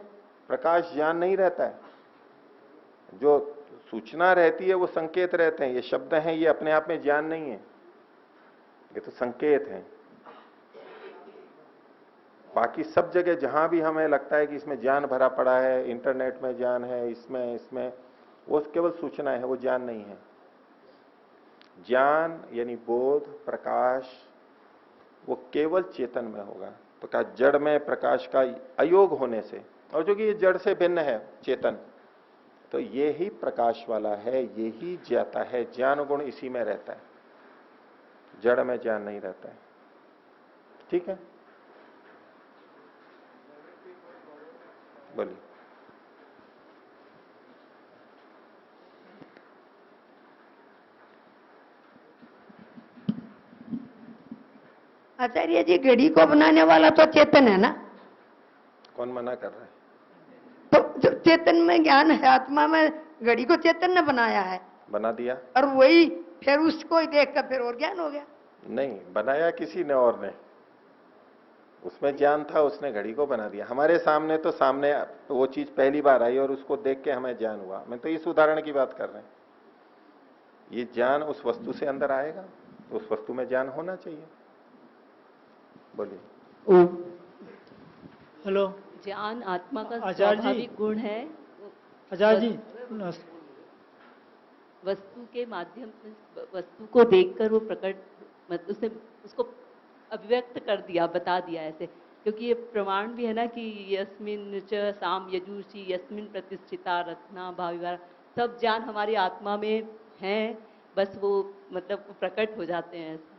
प्रकाश ज्ञान नहीं रहता है, जो सूचना रहती है वो संकेत रहते हैं। ये शब्द हैं, ये अपने आप में ज्ञान नहीं है, ये तो संकेत है। बाकी सब जगह जहां भी हमें लगता है कि इसमें ज्ञान भरा पड़ा है, इंटरनेट में ज्ञान है, इसमें वो केवल सूचना है, वो ज्ञान नहीं है। ज्ञान यानी बोध, प्रकाश, वो केवल चेतन में होगा। तो कहा जड़ में प्रकाश का अयोग होने से, और जो कि ये जड़ से भिन्न है चेतन, तो ये ही प्रकाश वाला है, ये ही ज्ञाता है। ज्ञान गुण इसी में रहता है, जड़ में ज्ञान नहीं रहता है। ठीक है, बोलिए। आचार्य जी, घड़ी को बनाने वाला तो चेतन है ना? कौन मना कर रहा है? तो जो चेतन में ज्ञान है, आत्मा में, घड़ी को चेतन ने बनाया है, बना दिया। और वही फिर उसको ही देख कर फिर और ज्ञान हो गया। नहीं, बनाया किसी ने और ने, उसमें ज्ञान था, उसने घड़ी को बना दिया। हमारे सामने तो सामने वो चीज पहली बार आई और उसको देख के हमें ज्ञान हुआ। मैं तो इस उदाहरण की बात कर रहे हैं। ये ज्ञान उस वस्तु से अंदर आएगा, तो उस वस्तु में ज्ञान होना चाहिए। बोलिए। हेलो। ज्ञान आत्मा का आचार्य स्वाभाविक गुण है। आचार्य जी, वस्तु के माध्यम से, वस्तु को देखकर वो प्रकट, मतलब उसे उसको अभिव्यक्त कर दिया, बता दिया ऐसे, क्योंकि ये प्रमाण भी है ना कि यस्मिन च साम यजुषी यस्मिन प्रतिष्ठिता रत्ना भाविवारा, सब ज्ञान हमारी आत्मा में है, बस वो मतलब प्रकट हो जाते हैं ऐसे।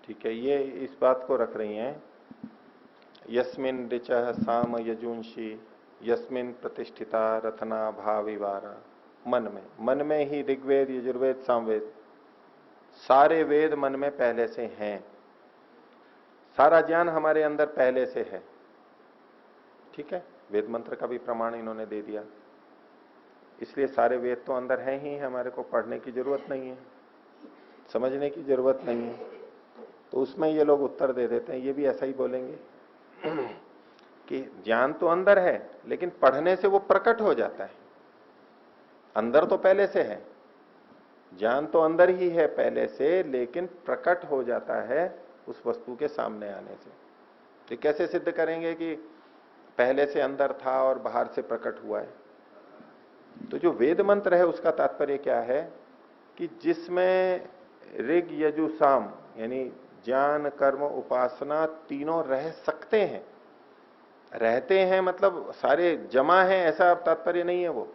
ठीक है, ये इस बात को रख रही हैं, यस्मिन ऋचः साम यजुंषी यस्मिन प्रतिष्ठिता रत्ना भाविवारा। मन में ही ऋग्वेद, यजुर्वेद, सामवेद, सारे वेद मन में पहले से हैं। सारा ज्ञान हमारे अंदर पहले से है। ठीक है, वेद मंत्र का भी प्रमाण इन्होंने दे दिया, इसलिए सारे वेद तो अंदर हैं ही, हमारे को पढ़ने की जरूरत नहीं है, समझने की जरूरत नहीं है। तो उसमें ये लोग उत्तर दे देते हैं, ये भी ऐसा ही बोलेंगे कि ज्ञान तो अंदर है, लेकिन पढ़ने से वो प्रकट हो जाता है। अंदर तो पहले से है, ज्ञान तो अंदर ही है पहले से, लेकिन प्रकट हो जाता है उस वस्तु के सामने आने से। तो कैसे सिद्ध करेंगे कि पहले से अंदर था और बाहर से प्रकट हुआ है? तो जो वेद मंत्र है उसका तात्पर्य क्या है कि जिसमें ऋग यजु साम यानी ज्ञान, कर्म, उपासना तीनों रह सकते हैं, रहते हैं मतलब सारे जमा हैं, ऐसा तात्पर्य नहीं है वो।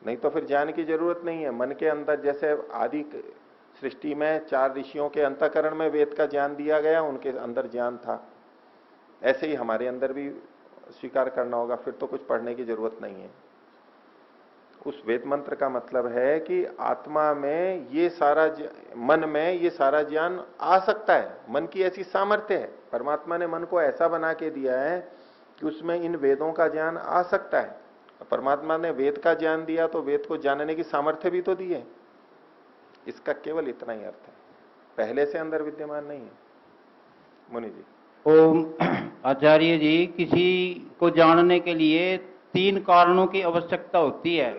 नहीं तो फिर ज्ञान की जरूरत नहीं है। मन के अंदर जैसे आदि सृष्टि में 4 ऋषियों के अंतःकरण में वेद का ज्ञान दिया गया, उनके अंदर ज्ञान था, ऐसे ही हमारे अंदर भी स्वीकार करना होगा, फिर तो कुछ पढ़ने की जरूरत नहीं है। उस वेद मंत्र का मतलब है कि आत्मा में ये सारा, मन में ये सारा ज्ञान आ सकता है। मन की ऐसी सामर्थ्य है, परमात्मा ने मन को ऐसा बना के दिया है कि उसमें इन वेदों का ज्ञान आ सकता है। परमात्मा ने वेद का ज्ञान दिया तो वेद को जानने की सामर्थ्य भी तो दी है। इसका केवल इतना ही अर्थ है, पहले से अंदर विद्यमान नहीं है। मुनि जी। ओम। आचार्य जी, किसी को जानने के लिए 3 कारणों की आवश्यकता होती है,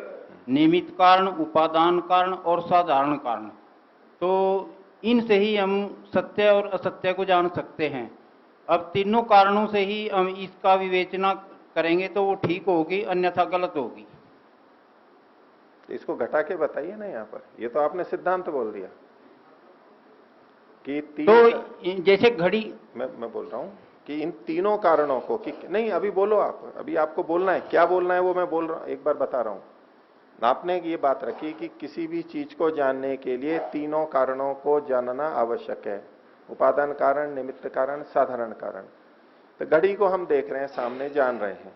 निमित्त कारण, उपादान कारण और साधारण कारण। तो इनसे ही हम सत्य और असत्य को जान सकते हैं। अब तीनों कारणों से ही हम इसका विवेचना करेंगे तो वो ठीक होगी, अन्यथा गलत होगी। इसको घटा के बताइए ना यहाँ पर, ये तो आपने सिद्धांत बोल दिया कि तो जैसे घड़ी, मैं बोल रहा हूं कि इन तीनों कारणों को कि नहीं, अभी बोलो आप, अभी आपको बोलना है, क्या बोलना है वो मैं बोल रहा हूं, एक बार बता रहा हूं। आपने ये बात रखी कि किसी भी चीज को जानने के लिए तीनों कारणों को जानना आवश्यक है, उपादान कारण, निमित्त कारण, साधारण कारण। तो घड़ी को हम देख रहे हैं सामने, जान रहे हैं,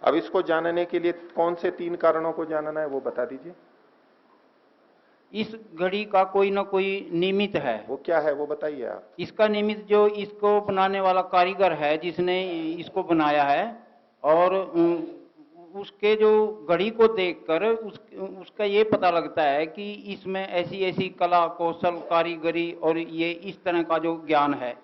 अब इसको जानने के लिए कौन से 3 कारणों को जानना है वो बता दीजिए। इस घड़ी का कोई ना कोई निमित्त है। वो क्या है वो बताइए आप। इसका निमित्त जो इसको बनाने वाला कारीगर है जिसने इसको बनाया है, और उसके जो घड़ी को देखकर उसका ये पता लगता है कि इसमें ऐसी ऐसी कला कौशल कारीगरी और ये इस तरह का जो ज्ञान है।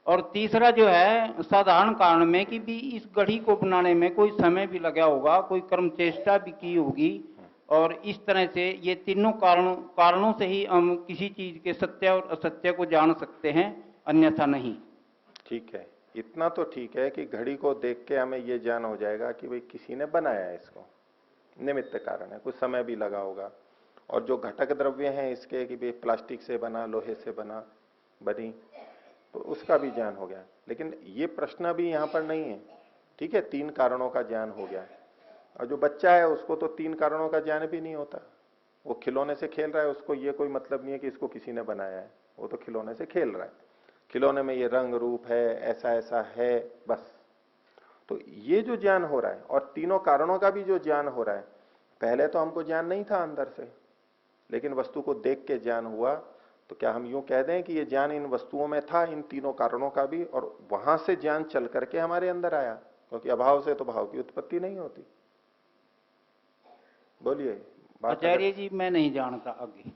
और तीसरा जो है साधारण कारण में कि भी इस घड़ी को बनाने में कोई समय भी लगा होगा, कोई कर्म चेष्टा भी की होगी, और इस तरह से ये तीनों कारणों से ही हम किसी चीज के सत्य और असत्य को जान सकते हैं, अन्यथा नहीं। ठीक है, इतना तो ठीक है कि घड़ी को देख के हमें ये जान हो जाएगा कि भाई किसी ने बनाया है इसको, निमित्त कारण है, कुछ समय भी लगा होगा। और जो घटक द्रव्य हैं इसके कि भाई प्लास्टिक से बना, लोहे से बनी, तो उसका भी ज्ञान हो गया। लेकिन ये प्रश्न भी यहां पर नहीं है। ठीक है, 3 कारणों का ज्ञान हो गया है, और जो बच्चा है उसको तो 3 कारणों का ज्ञान भी नहीं होता। वो खिलौने से खेल रहा है, उसको ये कोई मतलब नहीं है कि इसको किसी ने बनाया है, वो तो खिलौने से खेल रहा है, खिलौने में ये रंग रूप है, ऐसा ऐसा है, बस। तो ये जो ज्ञान हो रहा है और तीनों कारणों का भी जो ज्ञान हो रहा है, पहले तो हमको ज्ञान नहीं था अंदर से, लेकिन वस्तु को देख के ज्ञान हुआ। तो क्या हम यूं कह दें कि ये ज्ञान इन वस्तुओं में था, इन तीनों कारणों का भी, और वहां से ज्ञान चल करके हमारे अंदर आया? क्योंकि अभाव से तो भाव की उत्पत्ति नहीं होती। बोलिए आचार्य जी, मैं नहीं जानता आगे।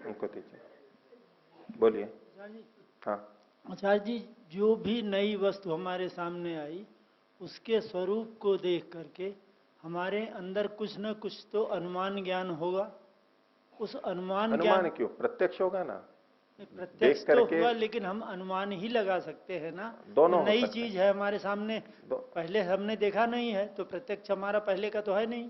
उनको दीजिए, बोलिए। हाँ आचार्य जी, जो भी नई वस्तु हमारे सामने आई उसके स्वरूप को देख करके हमारे अंदर कुछ न कुछ तो अनुमान ज्ञान होगा। उस अनुमान क्यों, प्रत्यक्ष होगा ना। प्रत्यक्ष तो हुआ, लेकिन हम अनुमान ही लगा सकते हैं ना। दोनों नई चीज है हमारे सामने, पहले हमने देखा नहीं है, तो प्रत्यक्ष हमारा पहले का तो है नहीं,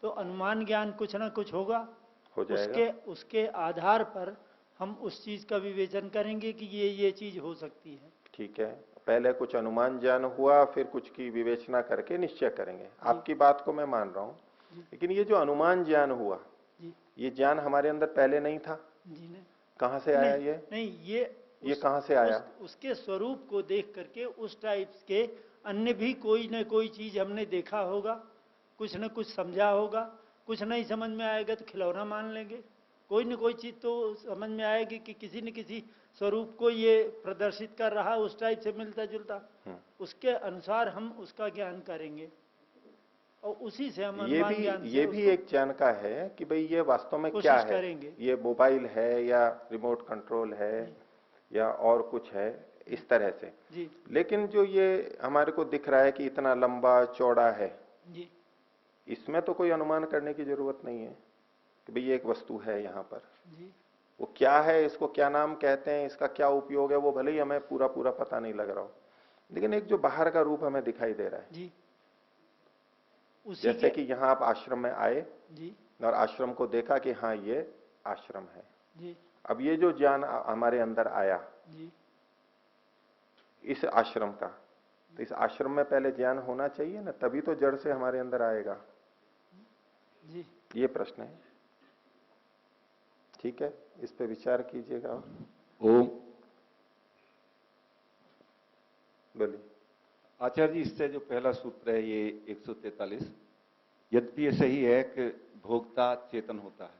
तो अनुमान ज्ञान कुछ ना कुछ होगा, हो जाएगा। उसके आधार पर हम उस चीज का विवेचन करेंगे कि ये चीज हो सकती है। ठीक है, पहले कुछ अनुमान ज्ञान हुआ, फिर कुछ की विवेचना करके निश्चय करेंगे। आपकी बात को मैं मान रहा हूँ, लेकिन ये जो अनुमान ज्ञान हुआ, ये ज्ञान हमारे अंदर पहले नहीं था। जी नहीं। कहां से आया? ये कहां से आया? उसके स्वरूप को देख करके उस टाइप के अन्य भी कोई न कोई चीज हमने देखा होगा, कुछ न कुछ समझा होगा। कुछ नहीं समझ में आएगा तो खिलौना मान लेंगे, कोई न कोई चीज तो समझ में आएगी कि किसी न किसी स्वरूप को ये प्रदर्शित कर रहा, उस टाइप से मिलता जुलता, उसके अनुसार हम उसका ज्ञान करेंगे, और उसी से हम ये भी एक ज्ञान का है कि भाई ये वास्तव में क्या है करेंगे। ये मोबाइल है या रिमोट कंट्रोल है या और कुछ है, इस तरह से जी। लेकिन जो ये हमारे को दिख रहा है कि इतना लंबा चौड़ा है जी, इसमें तो कोई अनुमान करने की जरूरत नहीं है कि भाई ये एक वस्तु है यहाँ पर जी। वो क्या है, इसको क्या नाम कहते हैं, इसका क्या उपयोग है, वो भले ही हमें पूरा पता नहीं लग रहा हो, लेकिन एक जो बाहर का रूप हमें दिखाई दे रहा है जी। जैसे कि यहाँ आप आश्रम में आए जी, और आश्रम को देखा कि हाँ ये आश्रम है जी। अब ये जो ज्ञान हमारे अंदर आया जी, इस आश्रम का, तो इस आश्रम में पहले ज्ञान होना चाहिए ना, तभी तो जड़ से हमारे अंदर आएगा। जी। ये प्रश्न है। ठीक है, इस पे विचार कीजिएगा। ओम। बोलिए। आचार्य जी, इससे जो पहला सूत्र है ये 143, यद्यपि ये सही है कि भोक्ता चेतन होता है,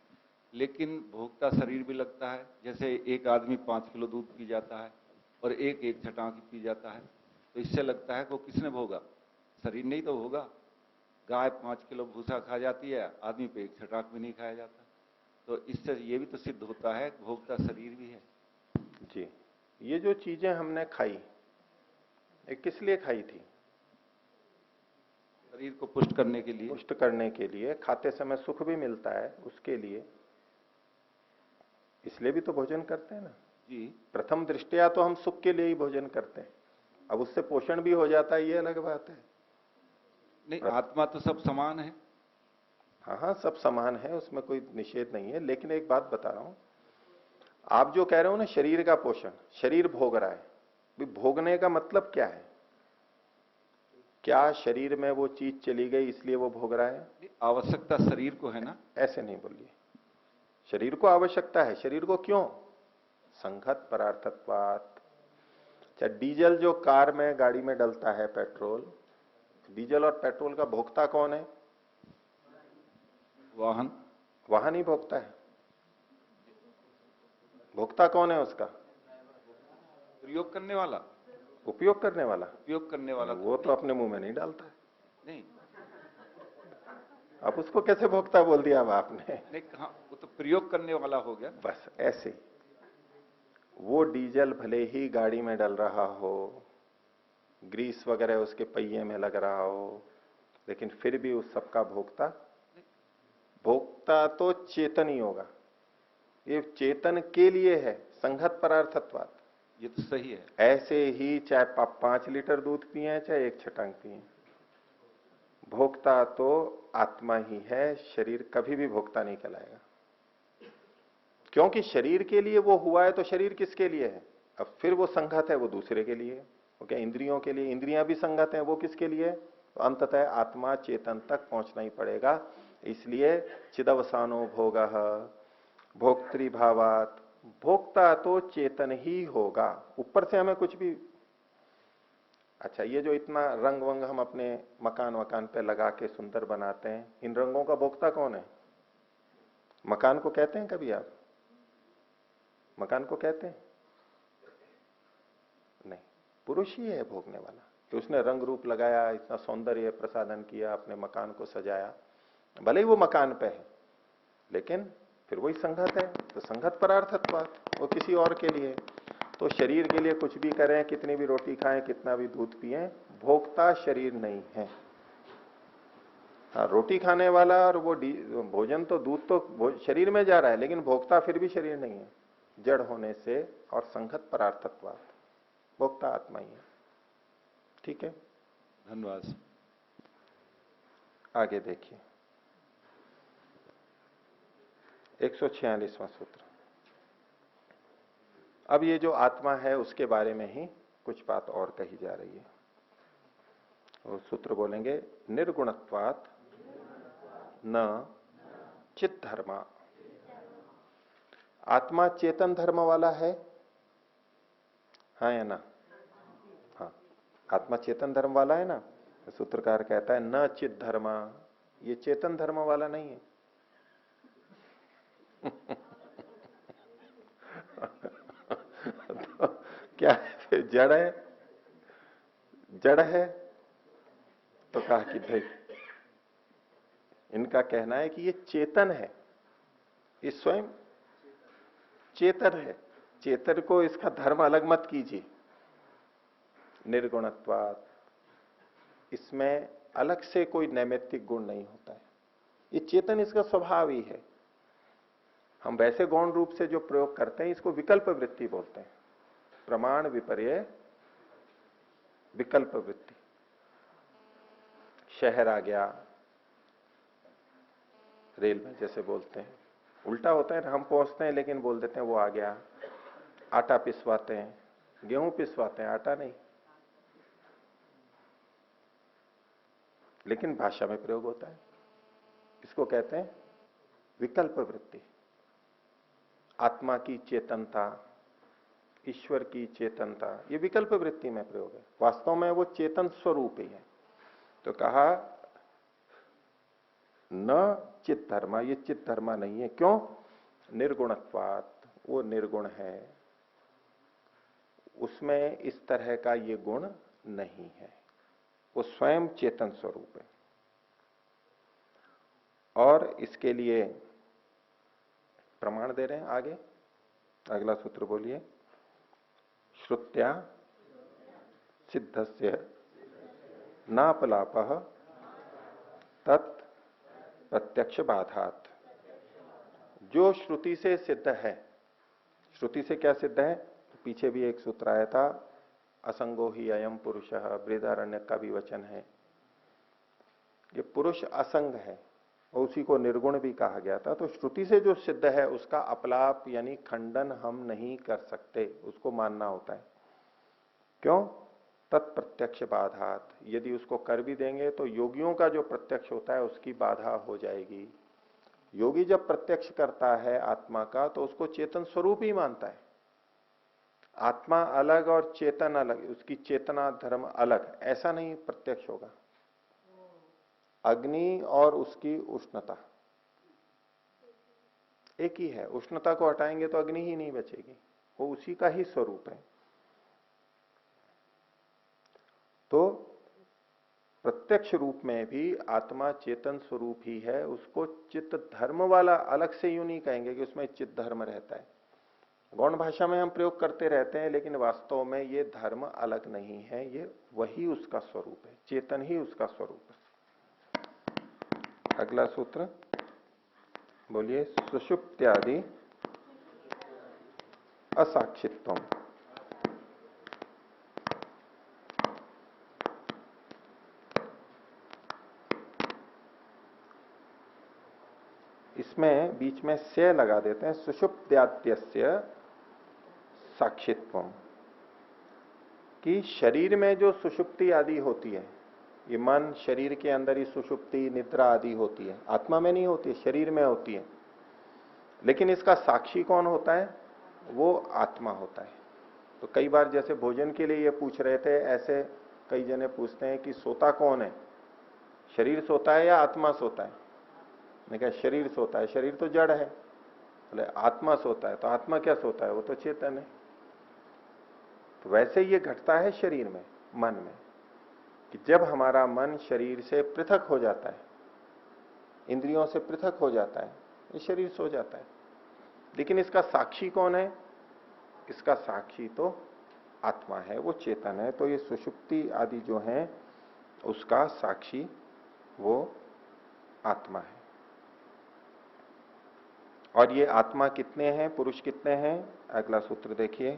लेकिन भोक्ता शरीर भी लगता है। जैसे एक आदमी 5 किलो दूध पी जाता है और एक छटाक पी जाता है, तो इससे लगता है कि वो किसने भोगा, शरीर नहीं तो होगा। गाय 5 किलो भूसा खा जाती है, आदमी पे एक छटाक भी नहीं खाया जाता, तो इससे ये भी तो सिद्ध होता है कि भोक्ता शरीर भी है। जी, ये जो चीजें हमने खाई ये किस लिए खाई थी? शरीर को पुष्ट करने के लिए। पुष्ट करने के लिए, खाते समय सुख भी मिलता है उसके लिए, इसलिए भी तो भोजन करते हैं ना जी। प्रथम दृष्टया तो हम सुख के लिए ही भोजन करते हैं, अब उससे पोषण भी हो जाता है, ये अलग बात है। नहीं, आत्मा तो सब समान है। हाँ, सब समान है, उसमें कोई निषेध नहीं है, लेकिन एक बात बता रहा हूं, आप जो कह रहे हो ना शरीर का पोषण, शरीर भोग रहा है, भोगने का मतलब क्या है? क्या शरीर में वो चीज चली गई इसलिए वो भोग रहा है? आवश्यकता शरीर को है ना। ऐसे नहीं बोलिए, शरीर को आवश्यकता है। शरीर को क्यों? संघत परार्थत्वात्। चाहे डीजल जो कार में गाड़ी में डलता है पेट्रोल, डीजल और पेट्रोल का भोक्ता कौन है? वाहन। वाहन ही भोक्ता है। भोक्ता कौन है उसका? प्रयोग करने वाला, उपयोग करने वाला। उपयोग करने वाला वो तो अपने मुंह में नहीं डालता है। नहीं, अब उसको कैसे भोक्ता बोल दिया अब आपने? नहीं कहा, वो तो प्रयोग करने वाला हो गया। बस ऐसे ही वो डीजल भले ही गाड़ी में डल रहा हो, ग्रीस वगैरह उसके पहिए में लग रहा हो, लेकिन फिर भी उस सबका भोक्ता, भोक्ता तो चेतन ही होगा। ये चेतन के लिए है, संघत परार्थत्वात्। ये तो सही है। ऐसे ही चाहे आप 5 लीटर दूध पिए चाहे 1 छटांग पिए, भोक्ता तो आत्मा ही है, शरीर कभी भी भोक्ता नहीं कहलाएगा। क्योंकि शरीर के लिए वो हुआ है, तो शरीर किसके लिए है? अब फिर वो संघत है, वो दूसरे के लिए। वो क्या इंद्रियों के लिए? इंद्रियां भी संगत हैं, वो किसके लिए? तो अंततः आत्मा चेतन तक पहुंचना ही पड़ेगा। इसलिए चिदवसानो भोगः भोक्तृभावात्, भोक्ता तो चेतन ही होगा, ऊपर से हमें कुछ भी। अच्छा, ये जो इतना रंग वंग हम अपने मकान वकान पे लगा के सुंदर बनाते हैं, इन रंगों का भोक्ता कौन है? मकान को कहते हैं कभी आप? मकान को कहते हैं? नहीं, पुरुष ही है भोगने वाला, कि उसने रंग रूप लगाया, इतना सौंदर्य प्रसाधन किया, अपने मकान को सजाया। भले ही वो मकान पे है, लेकिन फिर वही संघत है, तो संघत परार्थत्वात्, वो किसी और के लिए। तो शरीर के लिए कुछ भी करें, कितनी भी रोटी खाएं, कितना भी दूध पिएं, भोक्ता शरीर नहीं है। हाँ, रोटी खाने वाला और वो भोजन तो दूध तो शरीर में जा रहा है, लेकिन भोक्ता फिर भी शरीर नहीं है, जड़ होने से और संघत परार्थत्वात्, भोक्ता आत्मा ही है। ठीक है, धन्यवाद। आगे देखिए 146वां सूत्र। अब ये जो आत्मा है उसके बारे में ही कुछ बात और कही जा रही है। और सूत्र बोलेंगे, निर्गुणत्वात् न चित् धर्मा। आत्मा चेतन धर्म वाला है, हाँ या ना? हाँ, आत्मा चेतन धर्म वाला है ना। सूत्रकार कहता है न चित् धर्मा, ये चेतन धर्म वाला नहीं है। तो क्या है? जड़ है, जड़ है। तो कहा कि भाई, इनका कहना है कि ये चेतन है, ये स्वयं चेतन है। चेतन को इसका धर्म अलग मत कीजिए। निर्गुणत्वात्, इसमें अलग से कोई नैमित्तिक गुण नहीं होता है, ये चेतन इसका स्वभाव ही है। हम वैसे गौण रूप से जो प्रयोग करते हैं इसको विकल्प वृत्ति बोलते हैं। प्रमाण विपर्य विकल्प वृत्ति। शहर आ गया, रेल में जैसे बोलते हैं, उल्टा होता है ना, हम पहुंचते हैं लेकिन बोल देते हैं वो आ गया। आटा पिसवाते हैं, गेहूं पिसवाते हैं, आटा नहीं, लेकिन भाषा में प्रयोग होता है। इसको कहते हैं विकल्प वृत्ति। आत्मा की चेतनता, ईश्वर की चेतनता, ये विकल्प वृत्ति में प्रयोग है। वास्तव में वो चेतन स्वरूप ही है। तो कहा न चित् धर्मा, ये चित् धर्मा नहीं है। क्यों? निर्गुणत्वात्, वो निर्गुण है, उसमें इस तरह का ये गुण नहीं है, वो स्वयं चेतन स्वरूप है। और इसके लिए प्रमाण दे रहे हैं आगे, अगला सूत्र बोलिए। श्रुत्या सिद्धस्य नापलापः तत् प्रत्यक्ष बाधात्। जो श्रुति से सिद्ध है, श्रुति से क्या सिद्ध है? पीछे भी एक सूत्र आया था, असंगो ही अयम पुरुषः, बृहदारण्यक का भी वचन है। ये पुरुष असंग है और उसी को निर्गुण भी कहा गया था। तो श्रुति से जो सिद्ध है उसका अपलाप यानी खंडन हम नहीं कर सकते, उसको मानना होता है। क्यों? तत्प्रत्यक्ष बाधात, यदि उसको कर भी देंगे तो योगियों का जो प्रत्यक्ष होता है उसकी बाधा हो जाएगी। योगी जब प्रत्यक्ष करता है आत्मा का तो उसको चेतन स्वरूप ही मानता है। आत्मा अलग और चेतन अलग, उसकी चेतना धर्म अलग, ऐसा नहीं प्रत्यक्ष होगा। अग्नि और उसकी उष्णता एक ही है। उष्णता को हटाएंगे तो अग्नि ही नहीं बचेगी, वो उसी का ही स्वरूप है। तो प्रत्यक्ष रूप में भी आत्मा चेतन स्वरूप ही है, उसको चित्त धर्म वाला अलग से यूं नहीं कहेंगे कि उसमें चित्त धर्म रहता है। गौण भाषा में हम प्रयोग करते रहते हैं, लेकिन वास्तव में ये धर्म अलग नहीं है, ये वही उसका स्वरूप है, चेतन ही उसका स्वरूप है। अगला सूत्र बोलिए, सुषुप्त्यादि असाक्षित्वम। इसमें बीच में से लगा देते हैं, सुषुप्त्याद्यस्य साक्षित्वम, कि शरीर में जो सुषुप्ति आदि होती है, ये मन शरीर के अंदर ही सुषुप्ति निद्रा आदि होती है, आत्मा में नहीं होती है, शरीर में होती है। लेकिन इसका साक्षी कौन होता है? वो आत्मा होता है। तो कई बार जैसे भोजन के लिए ये पूछ रहे थे, ऐसे कई जने पूछते हैं कि सोता कौन है, शरीर सोता है या आत्मा सोता है? मैंने कहा शरीर सोता है, शरीर तो जड़ है। बोले आत्मा सोता है, तो आत्मा क्या सोता है? वो तो चेतन है। तो वैसे ये घटता है शरीर में, मन में, कि जब हमारा मन शरीर से पृथक हो जाता है, इंद्रियों से पृथक हो जाता है, ये शरीर सो जाता है। लेकिन इसका साक्षी कौन है? इसका साक्षी तो आत्मा है, वो चेतन है। तो ये सुषुप्ति आदि जो है उसका साक्षी वो आत्मा है। और ये आत्मा कितने हैं, पुरुष कितने हैं? अगला सूत्र देखिए,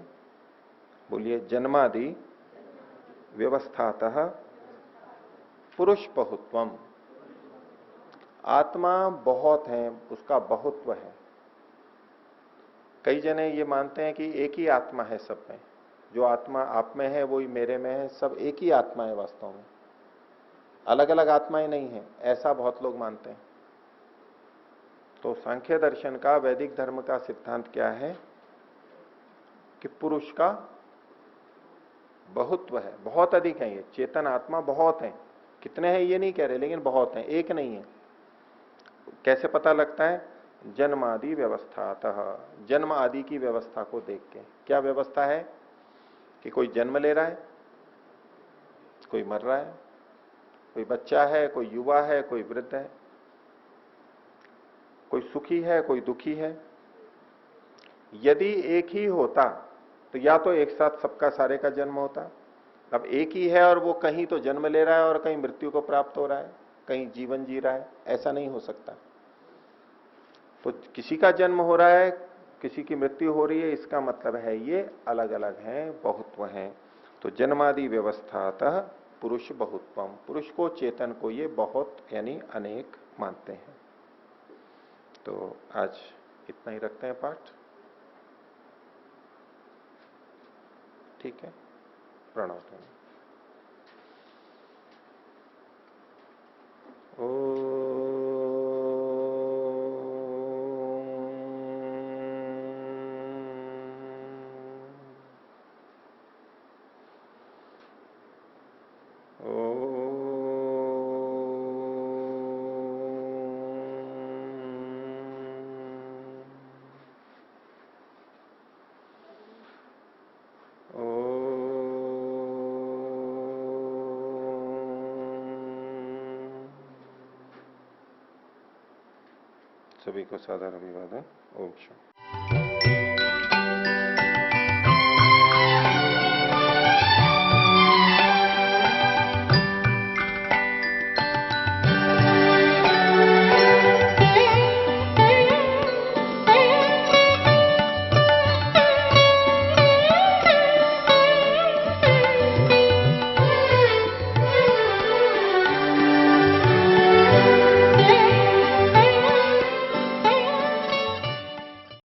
बोलिए, जन्मादि व्यवस्थातः पुरुष बहुत्वम। आत्मा बहुत है, उसका बहुत्व है। कई जने ये मानते हैं कि एक ही आत्मा है सब में, जो आत्मा आप में है वही मेरे में है, सब एक ही आत्मा है। वास्तव में अलग अलग आत्माएं नहीं है, ऐसा बहुत लोग मानते हैं। तो सांख्य दर्शन का, वैदिक धर्म का सिद्धांत क्या है कि पुरुष का बहुत्व है, बहुत अधिक है। ये चेतन आत्मा बहुत है, कितने हैं ये नहीं कह रहे, लेकिन बहुत हैं, एक नहीं है। कैसे पता लगता है? जन्म आदि व्यवस्थातः, जन्म आदि की व्यवस्था को देख के। क्या व्यवस्था है? कि कोई जन्म ले रहा है, कोई मर रहा है, कोई बच्चा है, कोई युवा है, कोई वृद्ध है, कोई सुखी है, कोई दुखी है। यदि एक ही होता तो या तो एक साथ सबका सारे का जन्म होता। अब एक ही है और वो कहीं तो जन्म ले रहा है और कहीं मृत्यु को प्राप्त हो रहा है, कहीं जीवन जी रहा है, ऐसा नहीं हो सकता। तो किसी का जन्म हो रहा है, किसी की मृत्यु हो रही है, इसका मतलब है ये अलग अलग हैं, बहुत्व हैं। तो जन्मादि व्यवस्थातः पुरुष बहुत्वम, पुरुष को, चेतन को ये बहुत यानी अनेक मानते हैं। तो आज इतना ही रखते हैं पाठ, ठीक है? प्रणव। सभी को सादर अभिवादन। ओम शांति।